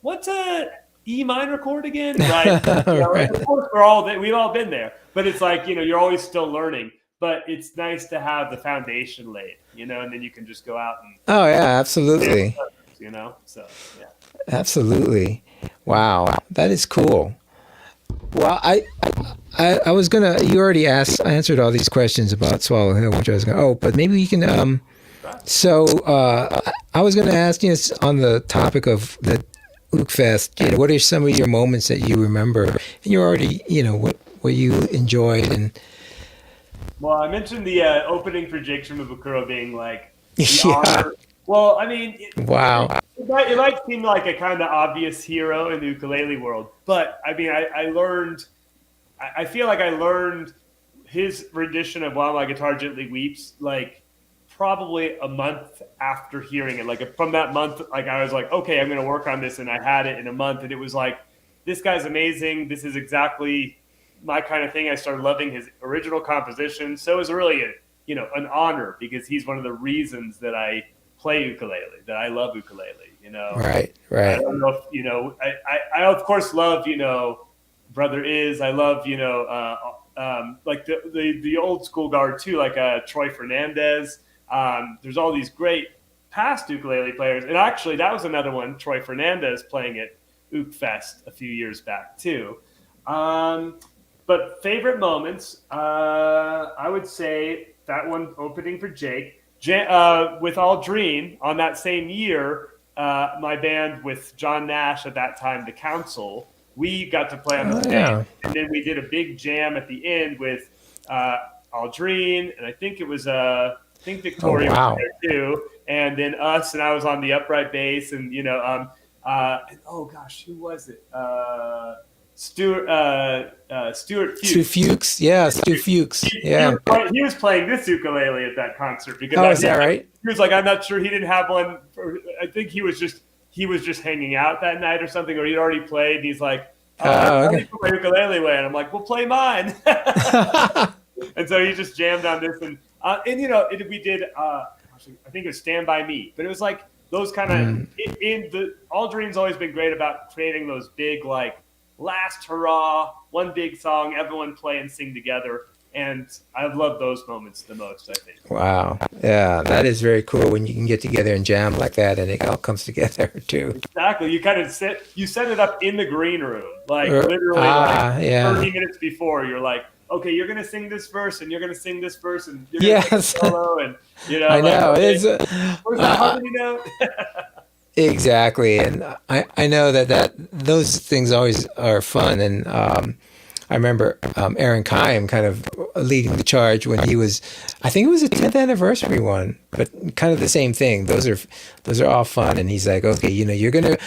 what's a E minor chord again? Right. Right. Of course, we've all been there. But it's like, you're always still learning. But it's nice to have the foundation laid, and then you can just go out and. Oh yeah, absolutely. So yeah. Absolutely. Wow, that is cool. Well, I was gonna. You already answered all these questions about Swallow Hill, which I was gonna. Oh, but maybe you can. So I was gonna ask you on the topic of the OokFest. What are some of your moments that you remember? And you already, what you enjoyed and. Well, I mentioned the opening for Jake Shimabukuro being like the Yeah. honor. Well, I mean, Wow. It might seem like a kind of obvious hero in the ukulele world, but I mean, I learned. I feel like I learned his rendition of "While My Guitar Gently Weeps" like probably a month after hearing it. Like from that month, like I was like, okay, I'm going to work on this, and I had it in a month, and it was like, this guy's amazing. This is exactly my kind of thing. I started loving his original composition. So it was really an honor because he's one of the reasons that I play ukulele, that I love ukulele, Right. I don't know if, I of course love, Brother Is, I love, like the old school guard too, like Troy Fernandez. There's all these great past ukulele players. And actually that was another one, Troy Fernandez playing at OokFest a few years back too. But favorite moments, I would say that one opening for Jake. With All Dream on that same year, my band with John Nash at that time, The Council, we got to play on the stage. Yeah. And then we did a big jam at the end with All Dream, and I think it was Victoria was there too, and then us, and I was on the upright bass, and oh gosh, who was it? Stuart Fuchs. Yeah, Stu Fuchs. Yeah. He was playing this ukulele at that concert because Oh, is that right? He was like, I'm not sure, he didn't have one. I think he was just hanging out that night or something, or he'd already played. And he's like, okay. put my ukulele away, and I'm like, well, play mine. And so he just jammed on this, and we did. I think it was Stand By Me, but it was like those kind of in the All Dream's always been great about creating those big like last hurrah, one big song, everyone play and sing together. And I've loved those moments the most, I think. Wow. Yeah, that is very cool when you can get together and jam like that and it all comes together too. Exactly. You kind of set it up in the green room, like literally 30 minutes before. You're like, okay, you're going to sing this verse and you're going to sing this verse and you're going to sing solo and, I know. Okay, where's the harmony note? Exactly. And I know that those things always are fun. And I remember Aaron Kime kind of leading the charge when he was, I think it was a 10th anniversary one, but kind of the same thing. Those are all fun. And he's like, okay, who are you going to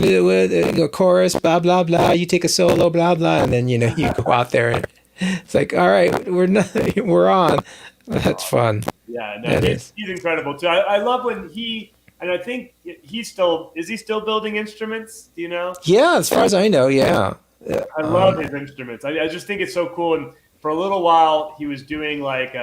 do with a chorus, blah, blah, blah. You take a solo, blah, blah. And then, you go out there and it's like, all right, we're on. That's fun. Yeah, no, he's incredible too. I love when and I think is he still building instruments? Do you know? Yeah, as far as I know, yeah. I love his instruments. I just think it's so cool. And for a little while, he was doing like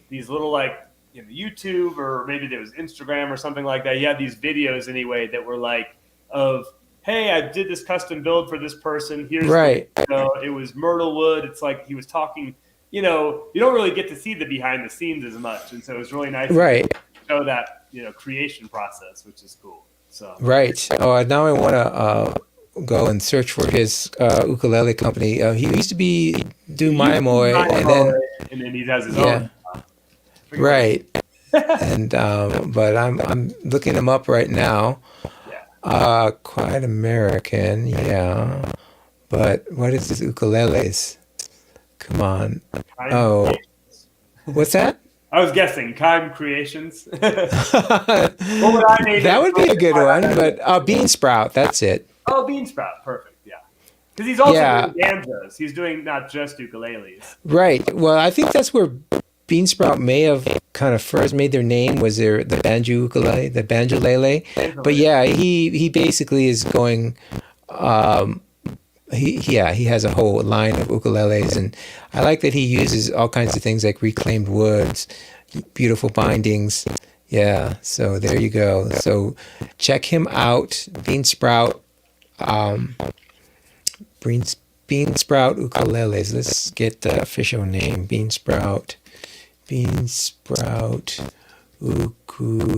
these little like YouTube or maybe there was Instagram or something like that. He had these videos anyway that were like of, hey, I did this custom build for this person. Here's right. It was myrtle wood. It's like he was talking. You don't really get to see the behind the scenes as much, and so it was really nice. Right. To show that creation process, which is cool. So right. Oh, now I want to go and search for his ukulele company. He used to do Maimoy, and then he has his own. Right. And but I'm looking him up right now. Yeah. Quite American, yeah. But what is his ukuleles? Come on. Oh, what's that? I was guessing Kime Creations. What would I name That it? would be a good one, but Bean Sprout, that's it. Oh, Bean Sprout, perfect. Yeah, because he's also doing banjos. He's doing not just ukuleles. Right. Well, I think that's where Bean Sprout may have kind of first made their name, was the banjo ukulele, the banjolele. But yeah, he basically is going. He has a whole line of ukuleles, and I like that he uses all kinds of things like reclaimed woods, beautiful bindings. Yeah, so there you go. So check him out, Bean Sprout. Bean Sprout ukuleles. Let's get the official name. Bean Sprout ukulele.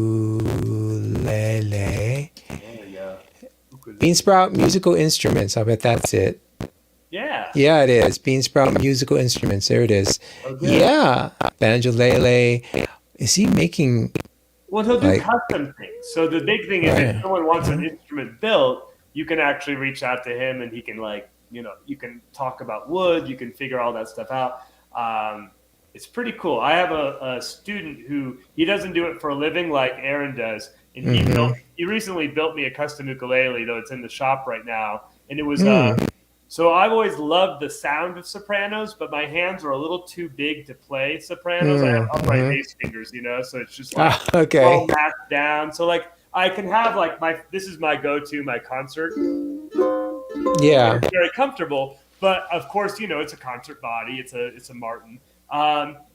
Bean Sprout musical instruments. I bet that's it. Yeah. Yeah, it is. Bean Sprout musical instruments. There it is. Okay. Yeah. Banjolele. Is he making... Well, he'll do custom things. So the big thing is if someone wants an instrument built, you can actually reach out to him and he can you can talk about wood. You can figure all that stuff out. It's pretty cool. I have a student who, he doesn't do it for a living like Aaron does. And he recently built me a custom ukulele, though it's in the shop right now. And it was, so I've always loved the sound of sopranos, but my hands are a little too big to play sopranos. I have upright bass fingers, so it's just like all mapped down. So like I can have like this is my go-to, my concert. Yeah. It's very comfortable, but of course, it's a concert body. It's a Martin.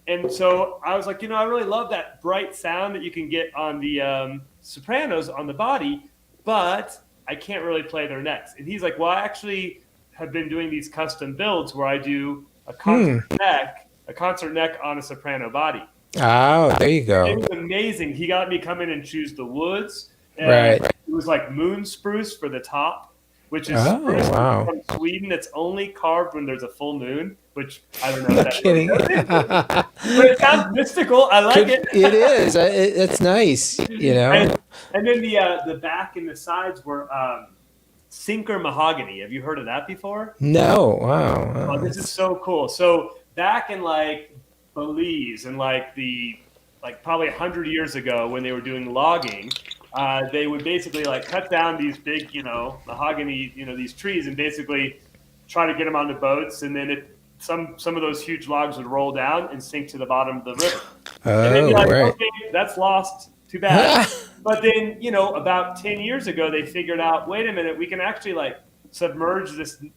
And so I was like, I really love that bright sound that you can get on the sopranos on the body, but I can't really play their necks. And he's like, well, I actually have been doing these custom builds where I do a concert neck on a soprano body. Oh, there you go. It was amazing. He got me come in and choose the woods. And it was like moon spruce for the top, which is spruce from Sweden. It's only carved when there's a full moon, which I don't know. No kidding. But it sounds mystical. I like it. It is. It's nice, And then the back and the sides were sinker mahogany. Have you heard of that before? No. Wow. Oh, this is so cool. So back in like Belize and probably 100 years ago when they were doing logging, they would basically cut down these big, mahogany, these trees and basically try to get them on the boats. And then some of those huge logs would roll down and sink to the bottom of the river. And they'd be like, okay, that's lost. Too bad. But then, about 10 years ago, they figured out, wait a minute, we can actually submerge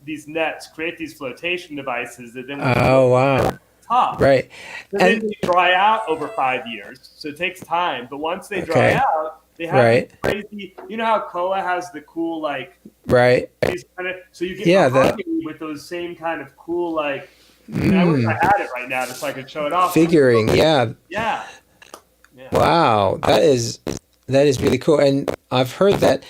these nets, create these flotation devices that then top. Right. So then they dry out over 5 years. So it takes time. But once they dry out, they have these crazy, how Koa has the cool, these so you get mahogany with those same kind of cool, I wish I had it right now just so I could show it off. Figuring, Yeah. Wow, that is really cool. And I've heard that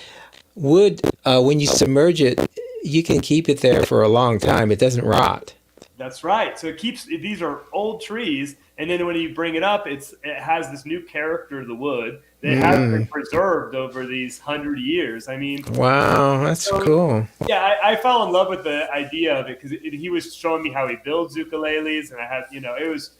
wood, when you submerge it, you can keep it there for a long time. It doesn't rot. That's right. So these are old trees, and then when you bring it up, it has this new character of the wood that has been preserved over these 100 years. I mean, wow, that's cool. Yeah, I fell in love with the idea of it because he was showing me how he builds ukuleles, and I had, it was,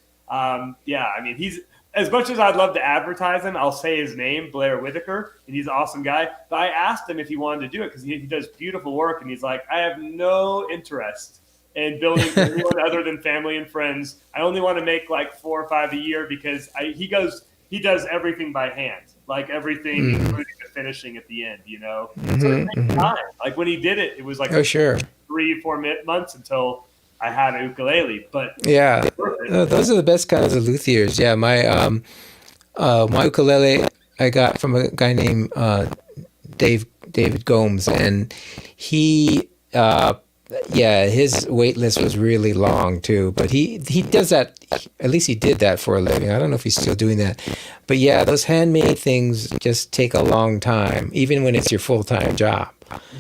he's. As much as I'd love to advertise him, I'll say his name, Blair Whitaker, and he's an awesome guy. But I asked him if he wanted to do it because he does beautiful work, and he's like, I have no interest in building for anyone other than family and friends. I only want to make 4 or 5 a year because he does everything by hand, everything, including the finishing at the end, So it takes time. When he did it, it was 3 or 4 months until I had a ukulele, but those are the best kinds of luthiers. Yeah, my ukulele I got from a guy named David Gomes, and he his wait list was really long too. But he does that. At least he did that for a living. I don't know if he's still doing that. But yeah, those handmade things just take a long time, even when it's your full-time job.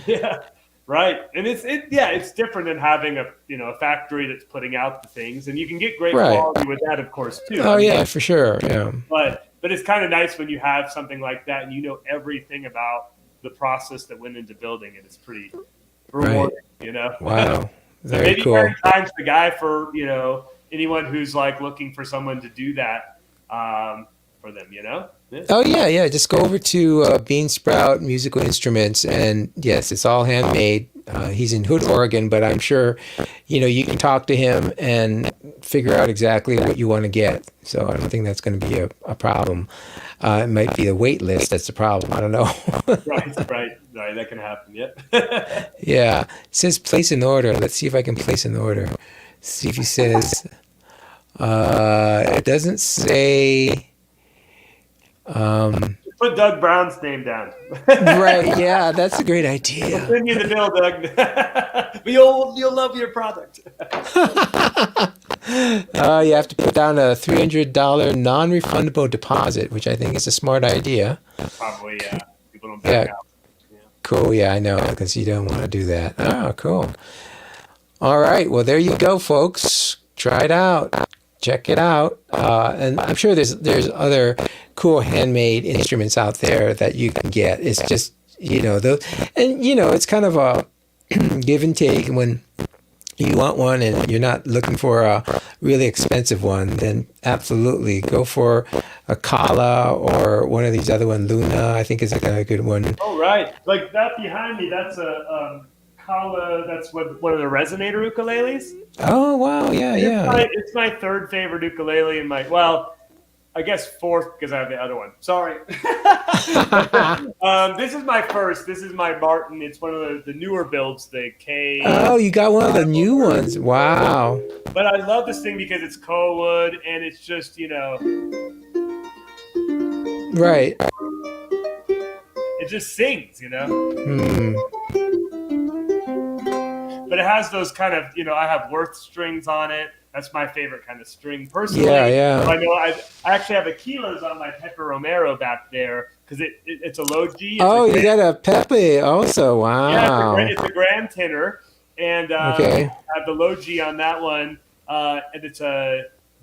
Yeah. Right, and it's different than having a factory that's putting out the things, and you can get great quality with that, of course, too. Oh, for sure, yeah. But it's kind of nice when you have something like that, and you know everything about the process that went into building it. It's pretty rewarding, Wow, so maybe Time's the guy for anyone who's looking for someone to do that. for them, you know? Yeah. Oh yeah. Just go over to Bean Sprout Musical Instruments, and yes, it's all handmade. He's in Hood, Oregon, but I'm sure, you can talk to him and figure out exactly what you want to get. So I don't think that's going to be a problem. It might be the wait list that's the problem. I don't know. Right. That can happen. Yep. Yeah, it says place an order. Let's see if I can place an order. See if he says. It doesn't say. Put Doug Brown's name down. Right. Yeah, that's a great idea. I'll send you the bill, Doug. But you'll love your product. You have to put down a $300 non-refundable deposit, which I think is a smart idea. Probably, yeah. People don't back out. Yeah. Cool. Yeah, I know, because you don't want to do that. Oh, cool. All right. Well, there you go, folks. Try it out. Check it out. And I'm sure there's other cool handmade instruments out there that you can get. It's just, it's kind of a give and take. When you want one and you're not looking for a really expensive one, then absolutely go for a Kala or one of these other ones. Luna, I think, is a kind of good one. Oh, right. Like that behind me, that's a Kala. That's one of the resonator ukuleles. Oh, wow. Yeah. It's my third favorite ukulele in I guess fourth because I have the other one. Sorry. This is my first. This is my Martin. It's one of the newer builds, the K. Oh, you got one of the new ones. Wow. But I love this thing because it's Cowood and it's just, Right. It just sings, Hmm. But it has those kind of, I have Worth strings on it. That's my favorite kind of string, personally. Yeah. I know I actually have Aquilas on my Pepe Romero back there because it's a low G. You got a Pepe also. Wow. Yeah, it's a grand tenor, and okay. I have the low G on that one, and it's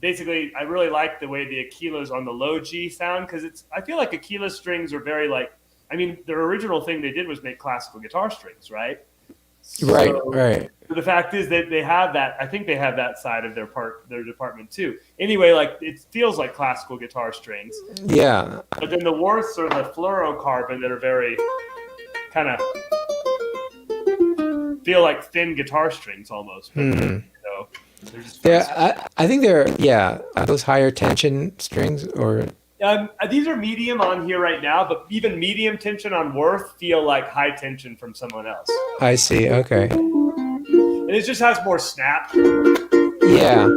basically I really like the way the Aquilas on the low G sound because I feel like Aquila strings are very their original thing they did was make classical guitar strings, right? Right. So the fact is that they have that. I think they have that side of their department too. Anyway, it feels like classical guitar strings. Yeah. But then the Worths are the fluorocarbon that are very kind of feel like thin guitar strings almost. But, they're just I think they're are those higher tension strings or. These are medium on here right now, but even medium tension on Worth feel like high tension from someone else. I see. Okay. And it just has more snap. Yeah.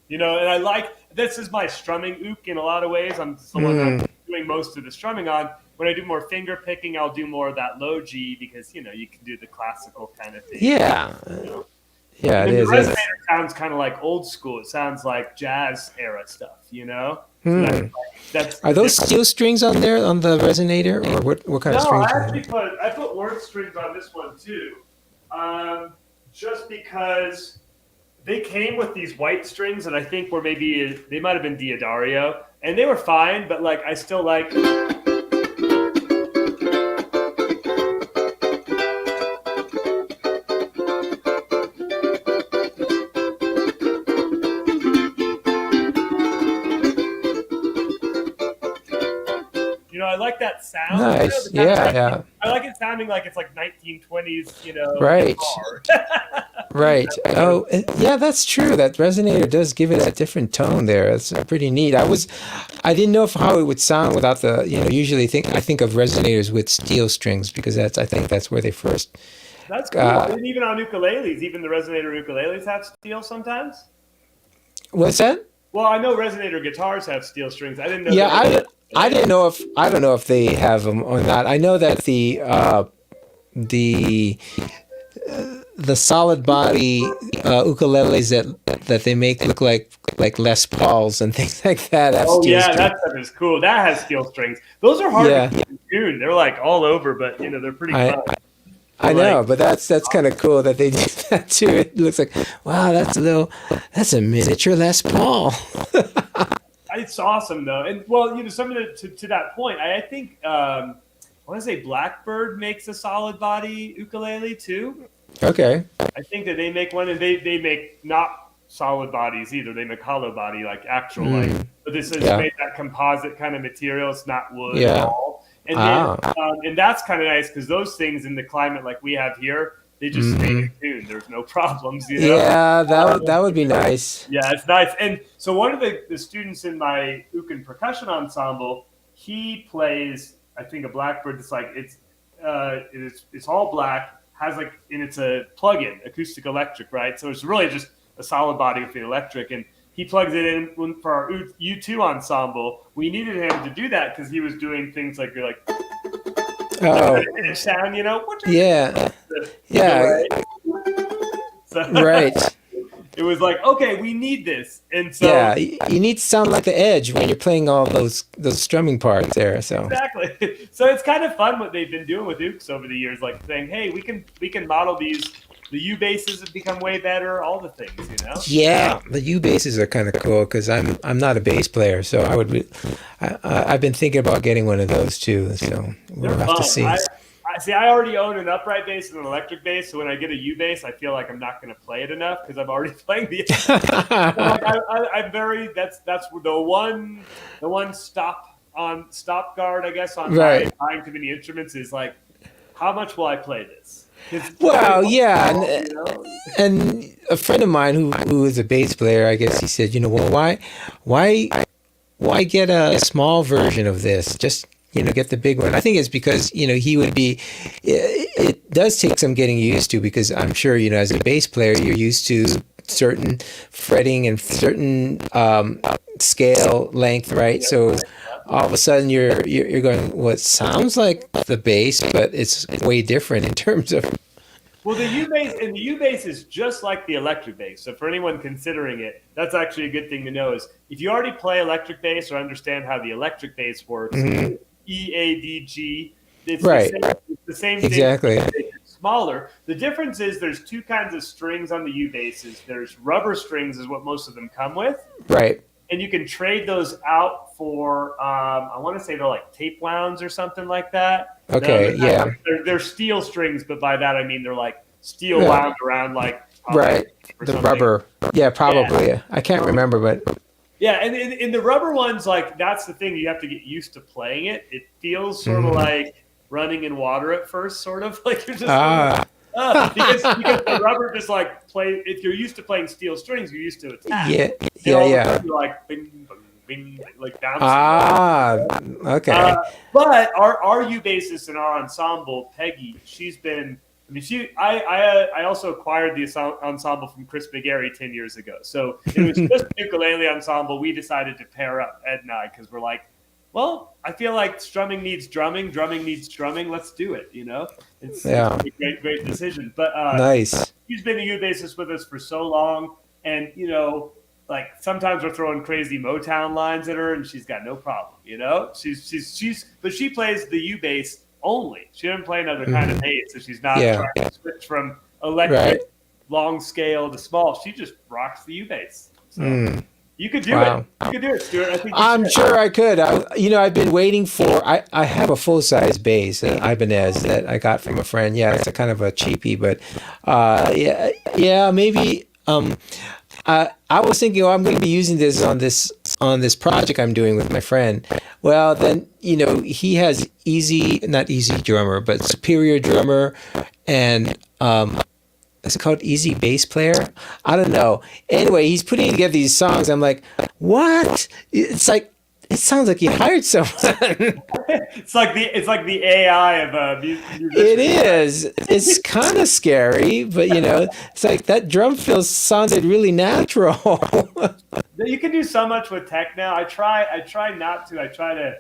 And I like this is my strumming ook in a lot of ways. I'm the one I'm doing most of the strumming on. When I do more finger picking, I'll do more of that low G because you can do the classical kind of thing. Yeah. Yeah, it is. The resonator sounds kind of like old school. It sounds like jazz era stuff, So that's Are those steel strings on there on the resonator, or what kind of strings? No, I put Worth strings on this one too, just because they came with these white strings, and I think they might have been Diodario, and they were fine, but I still like. I like that sound. Nice. Yeah. I like it sounding like it's like 1920s, Right. guitar. Right. Oh, yeah, that's true. That resonator does give it a different tone there. It's pretty neat. I didn't know how it would sound without the, usually I think of resonators with steel strings because I think that's where they first. That's cool. And even on ukuleles, even the resonator ukuleles have steel sometimes. What's that? Well, I know resonator guitars have steel strings. I didn't know. Yeah, I don't know if they have them or not. I know that the solid body ukuleles that they make look like Les Pauls and things like that. That stuff is cool. That has steel strings. Those are hard to tune. They're all over, but they're pretty fun. I know, but that's kind of cool that they do that too. It looks like, wow, that's a miniature Les Paul. It's awesome though, and something to that point. I think I want to say Blackbird makes a solid body ukulele too. Okay. I think that they make one, and they make not solid bodies either. They make hollow body, like actual like. But this is Yeah. made that composite kind of material. It's not wood at Yeah. all. And then and that's kind of nice because those things in the climate like we have here, they just stay in tune. There's no problems, you know. Yeah, that would be nice. Yeah, it's nice. And so one of the students in my uke and percussion ensemble, he plays, I think, a blackbird that's like it's all black, has like, and it's a plug-in acoustic electric, right? So it's really just a solid body with the electric, and he plugs it in for our U2 ensemble. We needed him to do that because he was doing things like you're like sound, you know? Yeah. Yeah. So, Right. It was like, okay, we need this, and so Yeah, you need to sound like the Edge when you're playing all those strumming parts there. So exactly. So it's kind of fun what they've been doing with ukes over the years, like saying, hey, we can model these. The U basses have become way better. All the things, you know. yeah, the U basses are kind of cool because I'm not a bass player, so I've been thinking about getting one of those too. So we'll have to see. I already own an upright bass and an electric bass, so when I get a U bass, I feel like I'm not going to play it enough because I'm already playing the. I'm very that's the one stop guard, I guess, on Right. buying too many instruments is like, how much will I play this? Well, yeah, You know? and a friend of mine who is a bass player, I guess he said, well, why get a small version of this? Just get the big one. I think it's because he would be. It does take some getting used to because I'm sure as a bass player you're used to certain fretting and certain scale length, right? So all of a sudden you're going what sounds like the bass, but it's way different in terms of. Well, the U bass is just like the electric bass. So for anyone considering it, that's actually a good thing to know. Is if you already play electric bass or understand how the electric bass works, EADG, it's Right. the same Exactly. thing. It's smaller. The difference is there's two kinds of strings on the U basses. There's rubber strings, is what most of them come with. Right. And you can trade those out for, I want to say they're like tape wounds or something like that. Okay, No, yeah. They're steel strings, but by that I mean they're like steel Yeah. wound around like Right. or The something. rubber. Yeah, probably. Yeah. I can't remember, but Yeah, and in the rubber ones, like that's the thing, you have to get used to playing it. It feels sort of like running in water at first, sort of like you're just because the rubber just like play. If you're used to playing steel strings, you're used to a tap. yeah. And all of a Yeah. sudden you're like bing, bing, bing, like bouncing. Okay. But our U bassist in our ensemble, Peggy, she's been. I mean, I also acquired the ensemble from Chris McGarry 10 years ago. So it was just a ukulele ensemble. We decided to pair up, Ed and I, because we're like, well, I feel like strumming needs drumming needs strumming. Let's do it. It's a great decision. But Nice. she's been a U bassist with us for so long, and like sometimes we're throwing crazy Motown lines at her, and she's got no problem. But she plays the U bass only. She doesn't play another kind of bass, so she's not trying to switch from electric long scale to small. She just rocks the U bass. So you could do it. You could do it, Stuart. I think I'm sure I could. I've been waiting for. I have a full size bass, an Ibanez that I got from a friend. Yeah, it's a kind of a cheapie, but maybe. I was thinking, I'm going to be using this on this project I'm doing with my friend. Well, then he has not Easy Drummer, but Superior Drummer, and is it called Easy Bass Player? I don't know. Anyway, he's putting together these songs. I'm like, what? It's like it sounds like you hired someone. It's like the AI of musicians. It is. It's kind of scary, but it's like that drum fill sounded really natural. You can do so much with tech now. I try not to. I try to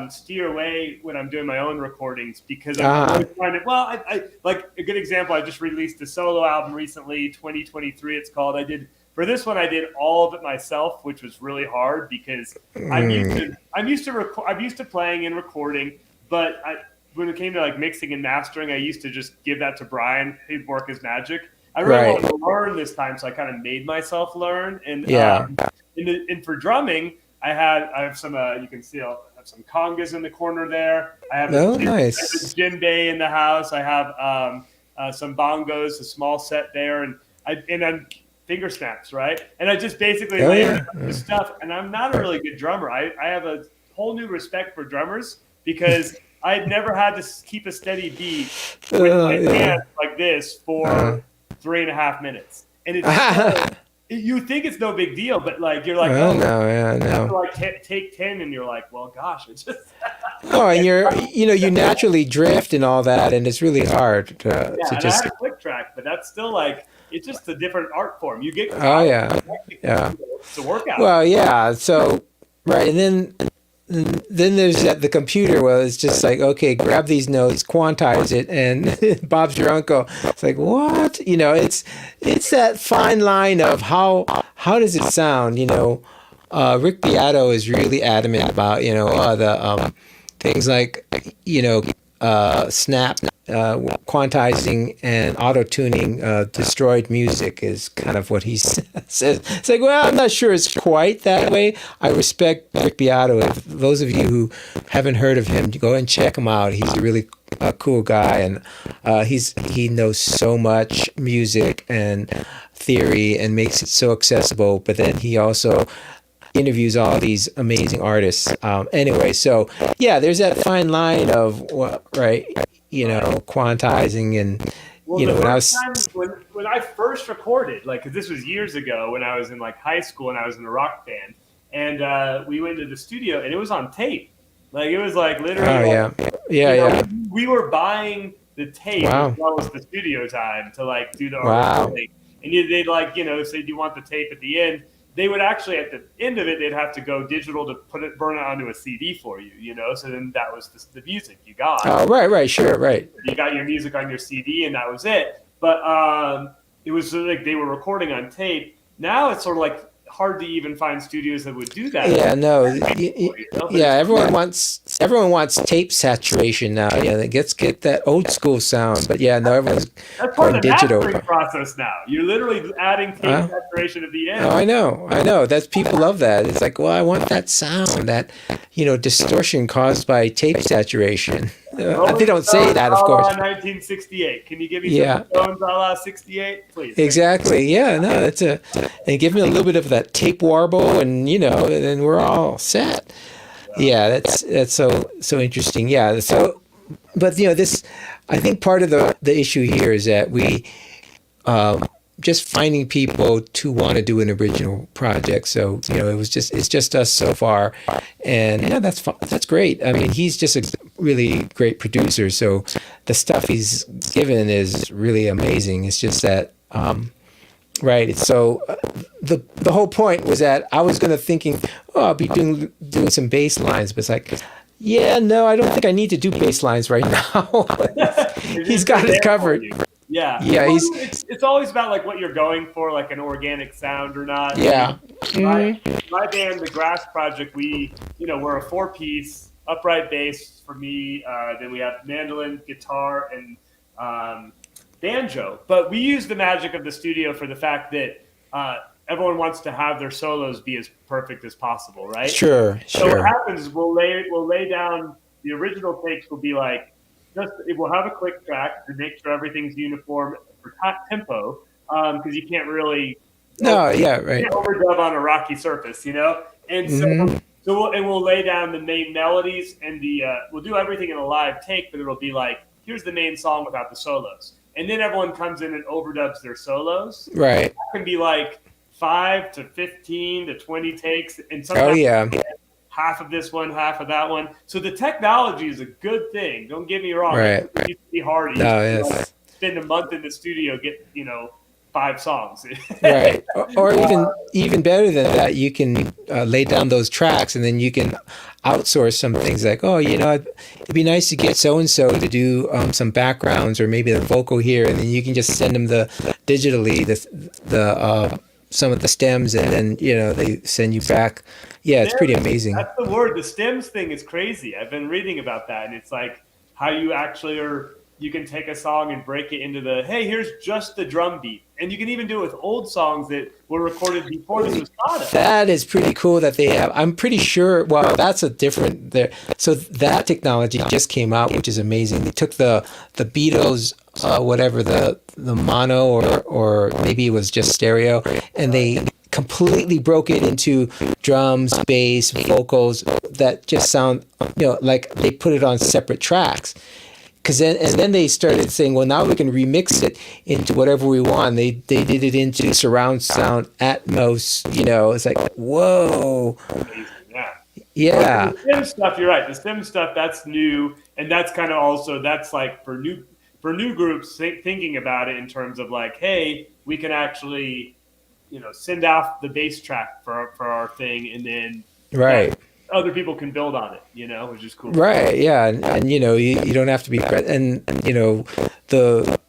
steer away when I'm doing my own recordings because I'm always trying to. Well, I like a good example. I just released a solo album recently, 2023. It's called. For this one, I did all of it myself, which was really hard because I'm used to playing and recording, but when it came to like mixing and mastering, I used to just give that to Brian. He'd work his magic. I really wanted to learn this time, so I kind of made myself learn. And and for drumming, I have some. You can see I have some congas in the corner there. I have a djembe in the house. I have some bongos, a small set there, and I'm finger snaps, right? And I just basically layered the stuff. And I'm not a really good drummer. I have a whole new respect for drummers because I'd never had to keep a steady beat with my hands like this for 3.5 minutes. And it's you think it's no big deal, but like you're like, no. You have to like take 10, and you're like, well, gosh, it's just. And you naturally drift and all that, and it's really hard to and just. I had a click track, but that's still like it's just a different art form. You get it's a workout. Well, yeah. So right, and then there's the computer. Well, it's just like, okay, grab these notes, quantize it, and Bob's your uncle. It's like, what? It's that fine line of how does it sound? Rick Beato is really adamant about the things like snap, quantizing, and auto-tuning destroyed music is kind of what he says. It's like, well, I'm not sure it's quite that way. I respect Rick Beato. If those of you who haven't heard of him, go and check him out. He's a really cool guy, and he knows so much music and theory and makes it so accessible. But then he also interviews all these amazing artists. Anyway, so yeah, there's that fine line of quantizing and when I first recorded, like, 'cause this was years ago when I was in like high school and I was in a rock band, and we went to the studio and it was on tape. Like it was like literally. We were buying the tape as well as the studio time to like do the recording. And they'd like say, do you want the tape at the end? They would actually, at the end of it, they'd have to go digital to burn it onto a CD for you, So then that was the music you got. Oh, right, sure, right. You got your music on your CD, and that was it. But it was sort of like they were recording on tape. Now it's sort of like hard to even find studios that would do that. Yeah, no. Everyone wants tape saturation now. Yeah, let's get that old school sound. But yeah, no, everyone's that's part of the digital mastering process now. You're literally adding tape saturation at the end. Oh, I know. That's people love that. It's like, well, I want that sound, that distortion caused by tape saturation. They don't say that, of course. 1968. Can you give me some Stones a la 68, please? Exactly. Yeah. No, and give me a little bit of that tape warble, and then we're all set. Yeah, that's so interesting. Yeah. So, but this, I think part of the issue here is that we just finding people to want to do an original project. So it's just us so far, and that's great. I mean, he's just a really great producer. So the stuff he's given is really amazing. It's just that, right. So the whole point was that I was thinking, I'll be doing some bass lines, but it's like, yeah, no, I don't think I need to do bass lines right now. He's got it covered. Yeah. It's always about like what you're going for, like an organic sound or not. Yeah. My band, the Grass Project, we're a 4-piece upright bass for me. Then we have mandolin, guitar, and banjo. But we use the magic of the studio for the fact that everyone wants to have their solos be as perfect as possible, right? Sure. So what happens is we'll lay down the original takes will be like. We'll have a click track to make sure everything's uniform for tempo, because you can't really overdub on a rocky surface, And so we'll lay down the main melodies and we'll do everything in a live take, but it'll be like, here's the main song without the solos, and then everyone comes in and overdubs their solos. Right. That can be like 5 to 15 to 20 takes, and sometimes half of this one, half of that one. So the technology is a good thing. Don't get me wrong. Right. It used to be hard. Spend a month in the studio, get 5 songs. Right. Or even better than that, you can lay down those tracks, and then you can outsource some things like, it'd be nice to get so-and-so to do some backgrounds or maybe the vocal here, and then you can just send them digitally the some of the stems, and then they send you back. Yeah, it's pretty amazing. That's the word. The stems thing is crazy. I've been reading about that, and it's like how you actually you can take a song and break it into hey, here's just the drum beat. And you can even do it with old songs that were recorded before this was thought of. That is pretty cool that they have. I'm pretty sure, that's a different... So that technology just came out, which is amazing. They took the Beatles whatever the mono or maybe it was just stereo, and they completely broke it into drums, bass, vocals that just sound, like they put it on separate tracks. Then they started saying, well, now we can remix it into whatever we want. They did it into surround sound, Atmos. It's like, whoa. Amazing, yeah. Yeah. Well, the sim stuff, you're right. The sim stuff, that's new, and that's kind of also, that's like for new groups thinking about it in terms of like, hey, we can actually, send off the bass track for our thing, and then right. Other people can build on it, which is cool. Right. Yeah. And you don't have to be, and the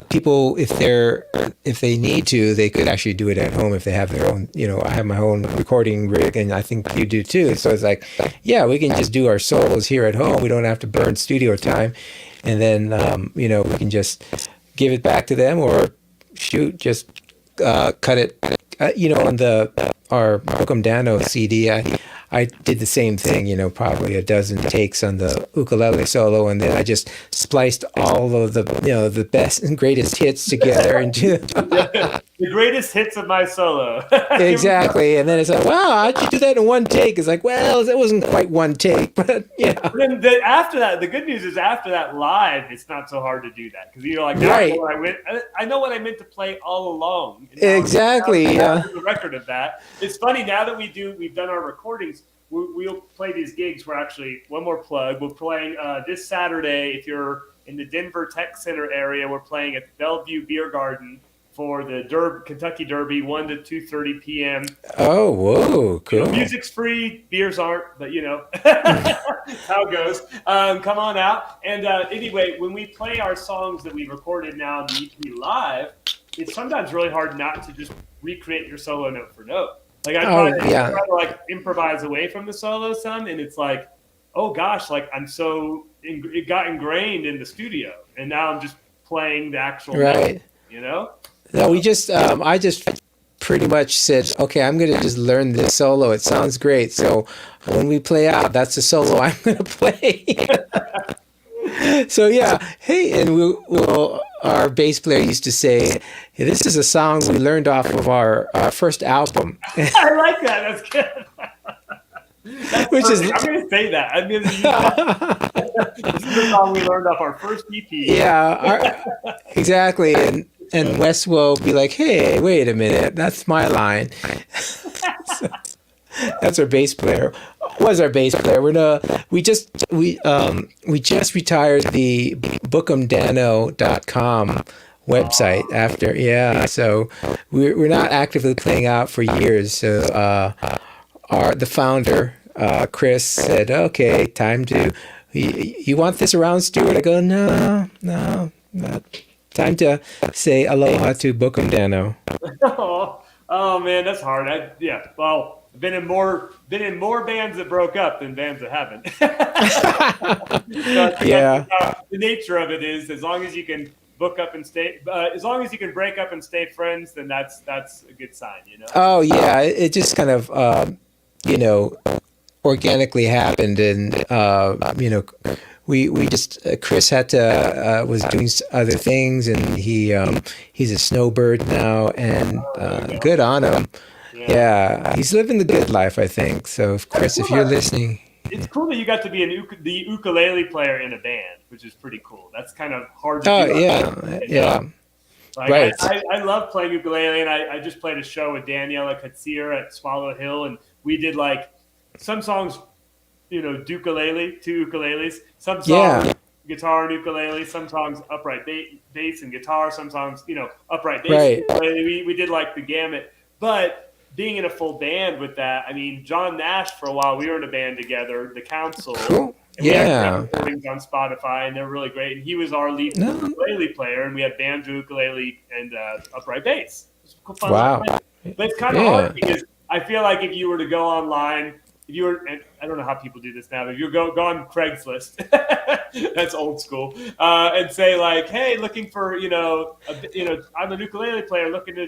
people, if they need to, they could actually do it at home if they have their own. I have my own recording rig, and I think you do too. So it's like, yeah, we can just do our solos here at home. We don't have to burn studio time, and then we can just give it back to them, or just cut it. On our Book'em Dano CD, I did the same thing, probably a dozen takes on the ukulele solo, and then I just spliced all of the, the best and greatest hits together into the greatest hits of my solo. Exactly. And then it's like, wow, how'd you do that in one take? It's like, well, that wasn't quite one take, but yeah. Then after that, the good news is after that live, it's not so hard to do that because you're like, right. I know what I meant to play all along. Exactly. Yeah. The record of that. It's funny now that we've done our recordings. We'll play these gigs. We're actually, one more plug. We're playing this Saturday. If you're in the Denver Tech Center area, we're playing at the Bellevue Beer Garden for the Kentucky Derby, 1 to 2:30 p.m. Oh, whoa, cool. Music's free, beers aren't, but how it goes. Come on out. And anyway, when we play our songs that we recorded now in the EP live, it's sometimes really hard not to just recreate your solo note for note. Like I try to like improvise away from the solo some, and it's like, oh gosh, like it got ingrained in the studio, and now I'm just playing the actual right. note, No, I just pretty much said, okay, I'm gonna just learn this solo. It sounds great. So when we play out, that's the solo I'm gonna play. So yeah, hey, and our bass player used to say, hey, this is a song we learned off of our first album. I like that. That's good. I'm going to say that. I'm going to use that. This is a song we learned off our first EP. Yeah, exactly. And Wes will be like, hey, wait a minute, that's my line. That's our bass player. Was our bass player. We just retired the bookemdano.com website after. Yeah. So we're not actively playing out for years. So the founder, Chris, said, okay, time to you want this around, Stuart? I go, no, not time to say aloha to Book'em Dano. Oh man, that's hard. Well, been in more bands that broke up than bands that haven't. Yeah. The nature of it is, as long as you can book up and stay, as long as you can break up and stay friends, then that's a good sign, Oh yeah, it just kind of organically happened, and we just Chris had to was doing other things, and he's a snowbird now, and good on him. Yeah, he's living the good life, I think. So, Chris, if you're listening, it's cool that you got to be the ukulele player in a band, which is pretty cool. That's kind of hard to do. Oh yeah. Like, right. I love playing ukulele, and I just played a show with Daniela Katsir at Swallow Hill, and we did like some songs, dukulele, 2 ukuleles, some songs guitar and ukulele, some songs upright bass and guitar, some songs upright bass. Right. We did like the gamut, but being in a full band with that, I mean, John Nash, for a while, we were in a band together, The Council. Cool. And we had recordings on Spotify, and they're really great. And he was our lead ukulele player, and we had banjo, ukulele, and upright bass. It was fun. Wow. But it's kind of hard because I feel like if you were to go online, and I don't know how people do this now, but if you go on Craigslist, that's old school, and say like, hey, looking for, I'm a ukulele player looking to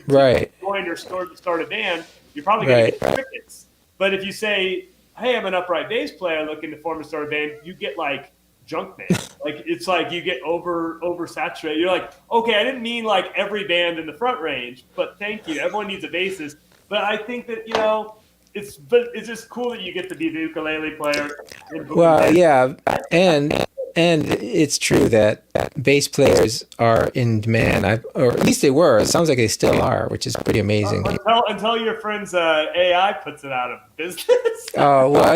join or start a band, you're probably going to get crickets. But if you say, hey, I'm an upright bass player looking to form and start a band, you get like junk band. Like it's like you get oversaturated. You're like, okay, I didn't mean like every band in the Front Range, but thank you. Everyone needs a bassist. But I think that it's just cool that you get to be the ukulele player. Well, yeah, and it's true that bass players are in demand. Or at least they were. It sounds like they still are, which is pretty amazing. Until your friend's AI puts it out of business. Oh well,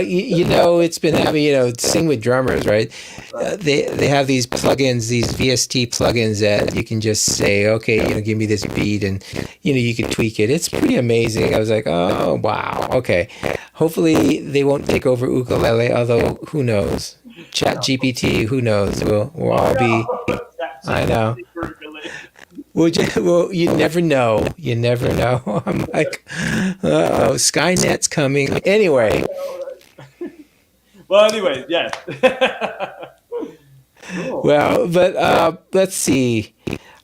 it's been having sing with drummers, right? They have these plugins, these VST plugins that you can just say, okay, give me this beat, and you can tweak it. It's pretty amazing. I was like, oh wow, okay. Hopefully they won't take over ukulele, although who knows? Chat GPT, who knows? We'll all be. I know. Well, you never know. You never know. I'm like, oh, Skynet's coming. Anyway. Well, anyway, yes. Cool. Well, but let's see.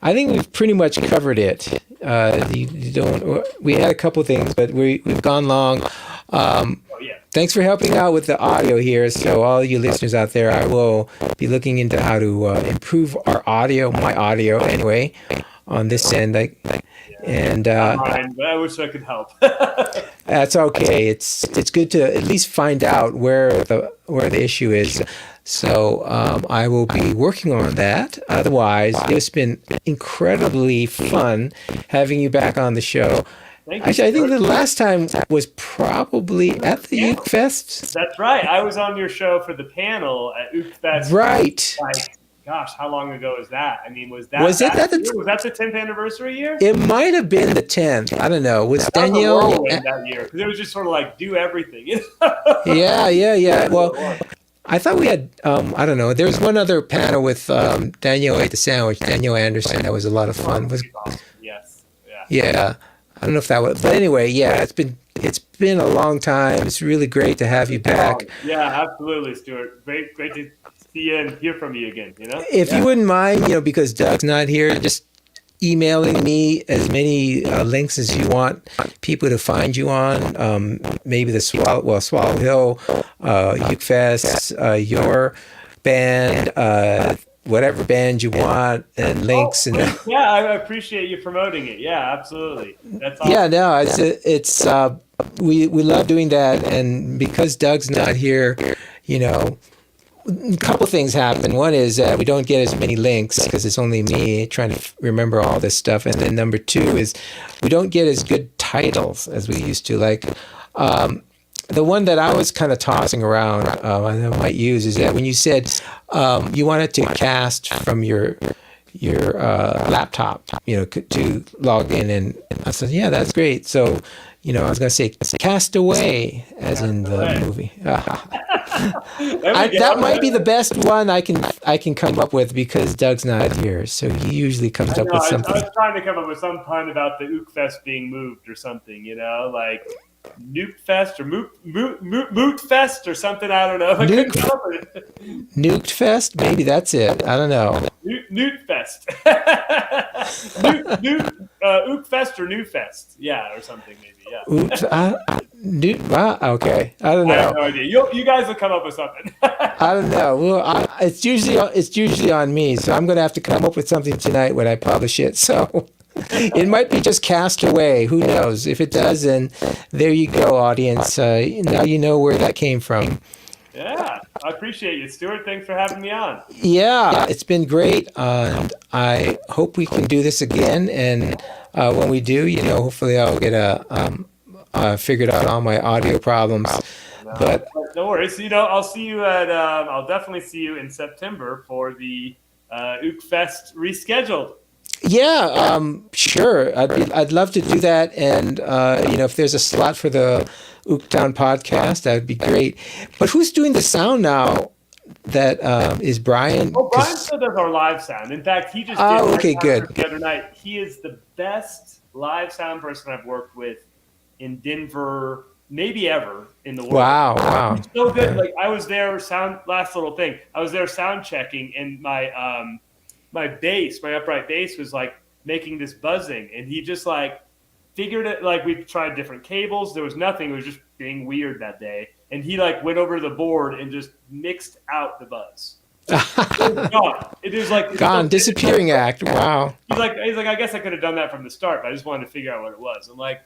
I think we've pretty much covered it. We had a couple things, but we've gone long. Thanks for helping out with the audio here. So all you listeners out there, I will be looking into how to improve our audio, my audio anyway, on this end. And mine, but I wish I could help. That's okay. It's good to at least find out where the issue is. So I will be working on that. Otherwise, it's been incredibly fun having you back on the show. Actually, I think the last time was probably at the Uke Fest. That's right. I was on your show for the panel at Uke Fest. Right. Gosh, how long ago was that? I mean, was that the 10th anniversary year? It might have been the 10th. I don't know. Was Danielle that year? Because it was just sort of like do everything. Yeah. Well, I thought we had. I don't know. There was one other panel with Danielle Ate the Sandwich. Danielle Anderson. That was a lot of fun. Yes. Yeah. I don't know if that was, but anyway, yeah, it's been a long time. It's really great to have you back. Yeah, absolutely, Stuart. Great to see you and hear from you again. If you wouldn't mind, because Doug's not here, just emailing me as many links as you want people to find you on. Maybe the Swallow Hill, Uke Fest, your band. Whatever band you want and links yeah, I appreciate you promoting it. Yeah, absolutely. That's awesome. Yeah, no, it's we love doing that, and because Doug's not here, a couple things happen. One is that we don't get as many links because it's only me trying to remember all this stuff, and then number two is we don't get as good titles as we used to. Like the one that I was kind of tossing around, and I might use, is that when you said you wanted to cast from your laptop, to log in, and I said, yeah, that's great. So, I was gonna say Cast Away, as in the movie. That might be the best one I can come up with because Doug's not here, so he usually comes up with something. I was trying to come up with some pun about the Uke Fest being moved or something, like Nuke Fest or Moot Fest or something. I don't know. Nuked Fest? Maybe that's it. I don't know. Newt Fest. Uke Fest or New Fest. Yeah, or something maybe. Yeah. Oops. Okay. I don't know. I have no idea. You guys will come up with something. I don't know. Well, it's usually on me, so I'm going to have to come up with something tonight when I publish it. So it might be just Cast Away. Who knows? If it does, then there you go, audience. Now you know where that came from. Yeah, I appreciate you, Stuart. Thanks for having me on. Yeah, it's been great. I hope we can do this again. And when we do, hopefully I'll get figured out all my audio problems. But no worries. I'll see you I'll definitely see you in September for the Uke Fest rescheduled. Yeah, sure. I'd love to do that, and if there's a slot for the OokTown podcast, that would be great. But who's doing the sound now? That is Brian. Oh, Brian still does our live sound. In fact, he just did good. The other night. He is the best live sound person I've worked with in Denver, maybe ever in the world. Wow. He's so good. Like I was there. Last little thing. I was there sound checking, and my upright bass was like making this buzzing, and he just like figured it. Like we tried different cables, there was nothing. It was just being weird that day, and he like went over to the board and just mixed out the buzz. It was gone. It was like Gone, disappearing act. Wow. He's like, I guess I could have done that from the start, but I just wanted to figure out what it was. I'm like,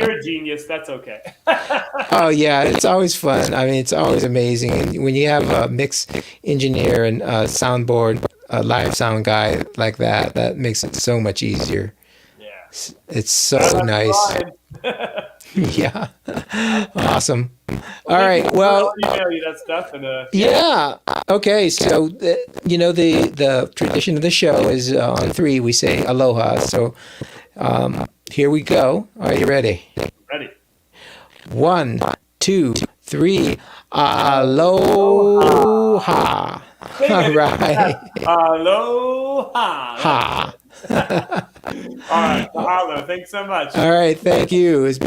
you're a genius. That's okay. Oh yeah, it's always fun. I mean, it's always amazing. And when you have a mix engineer and a soundboard, a live sound guy like that, that makes it so much easier. Yeah. It's so nice. Yeah. Awesome. All right. Well, I'll email you that stuff. And yeah. Okay. So, the tradition of the show is on 3, we say aloha. So, here we go. Are you ready? Ready. 1, 2, 3. Aloha. All right. Aloha. Ha. All right. Mahalo. Thanks so much. All right. Thank you. It's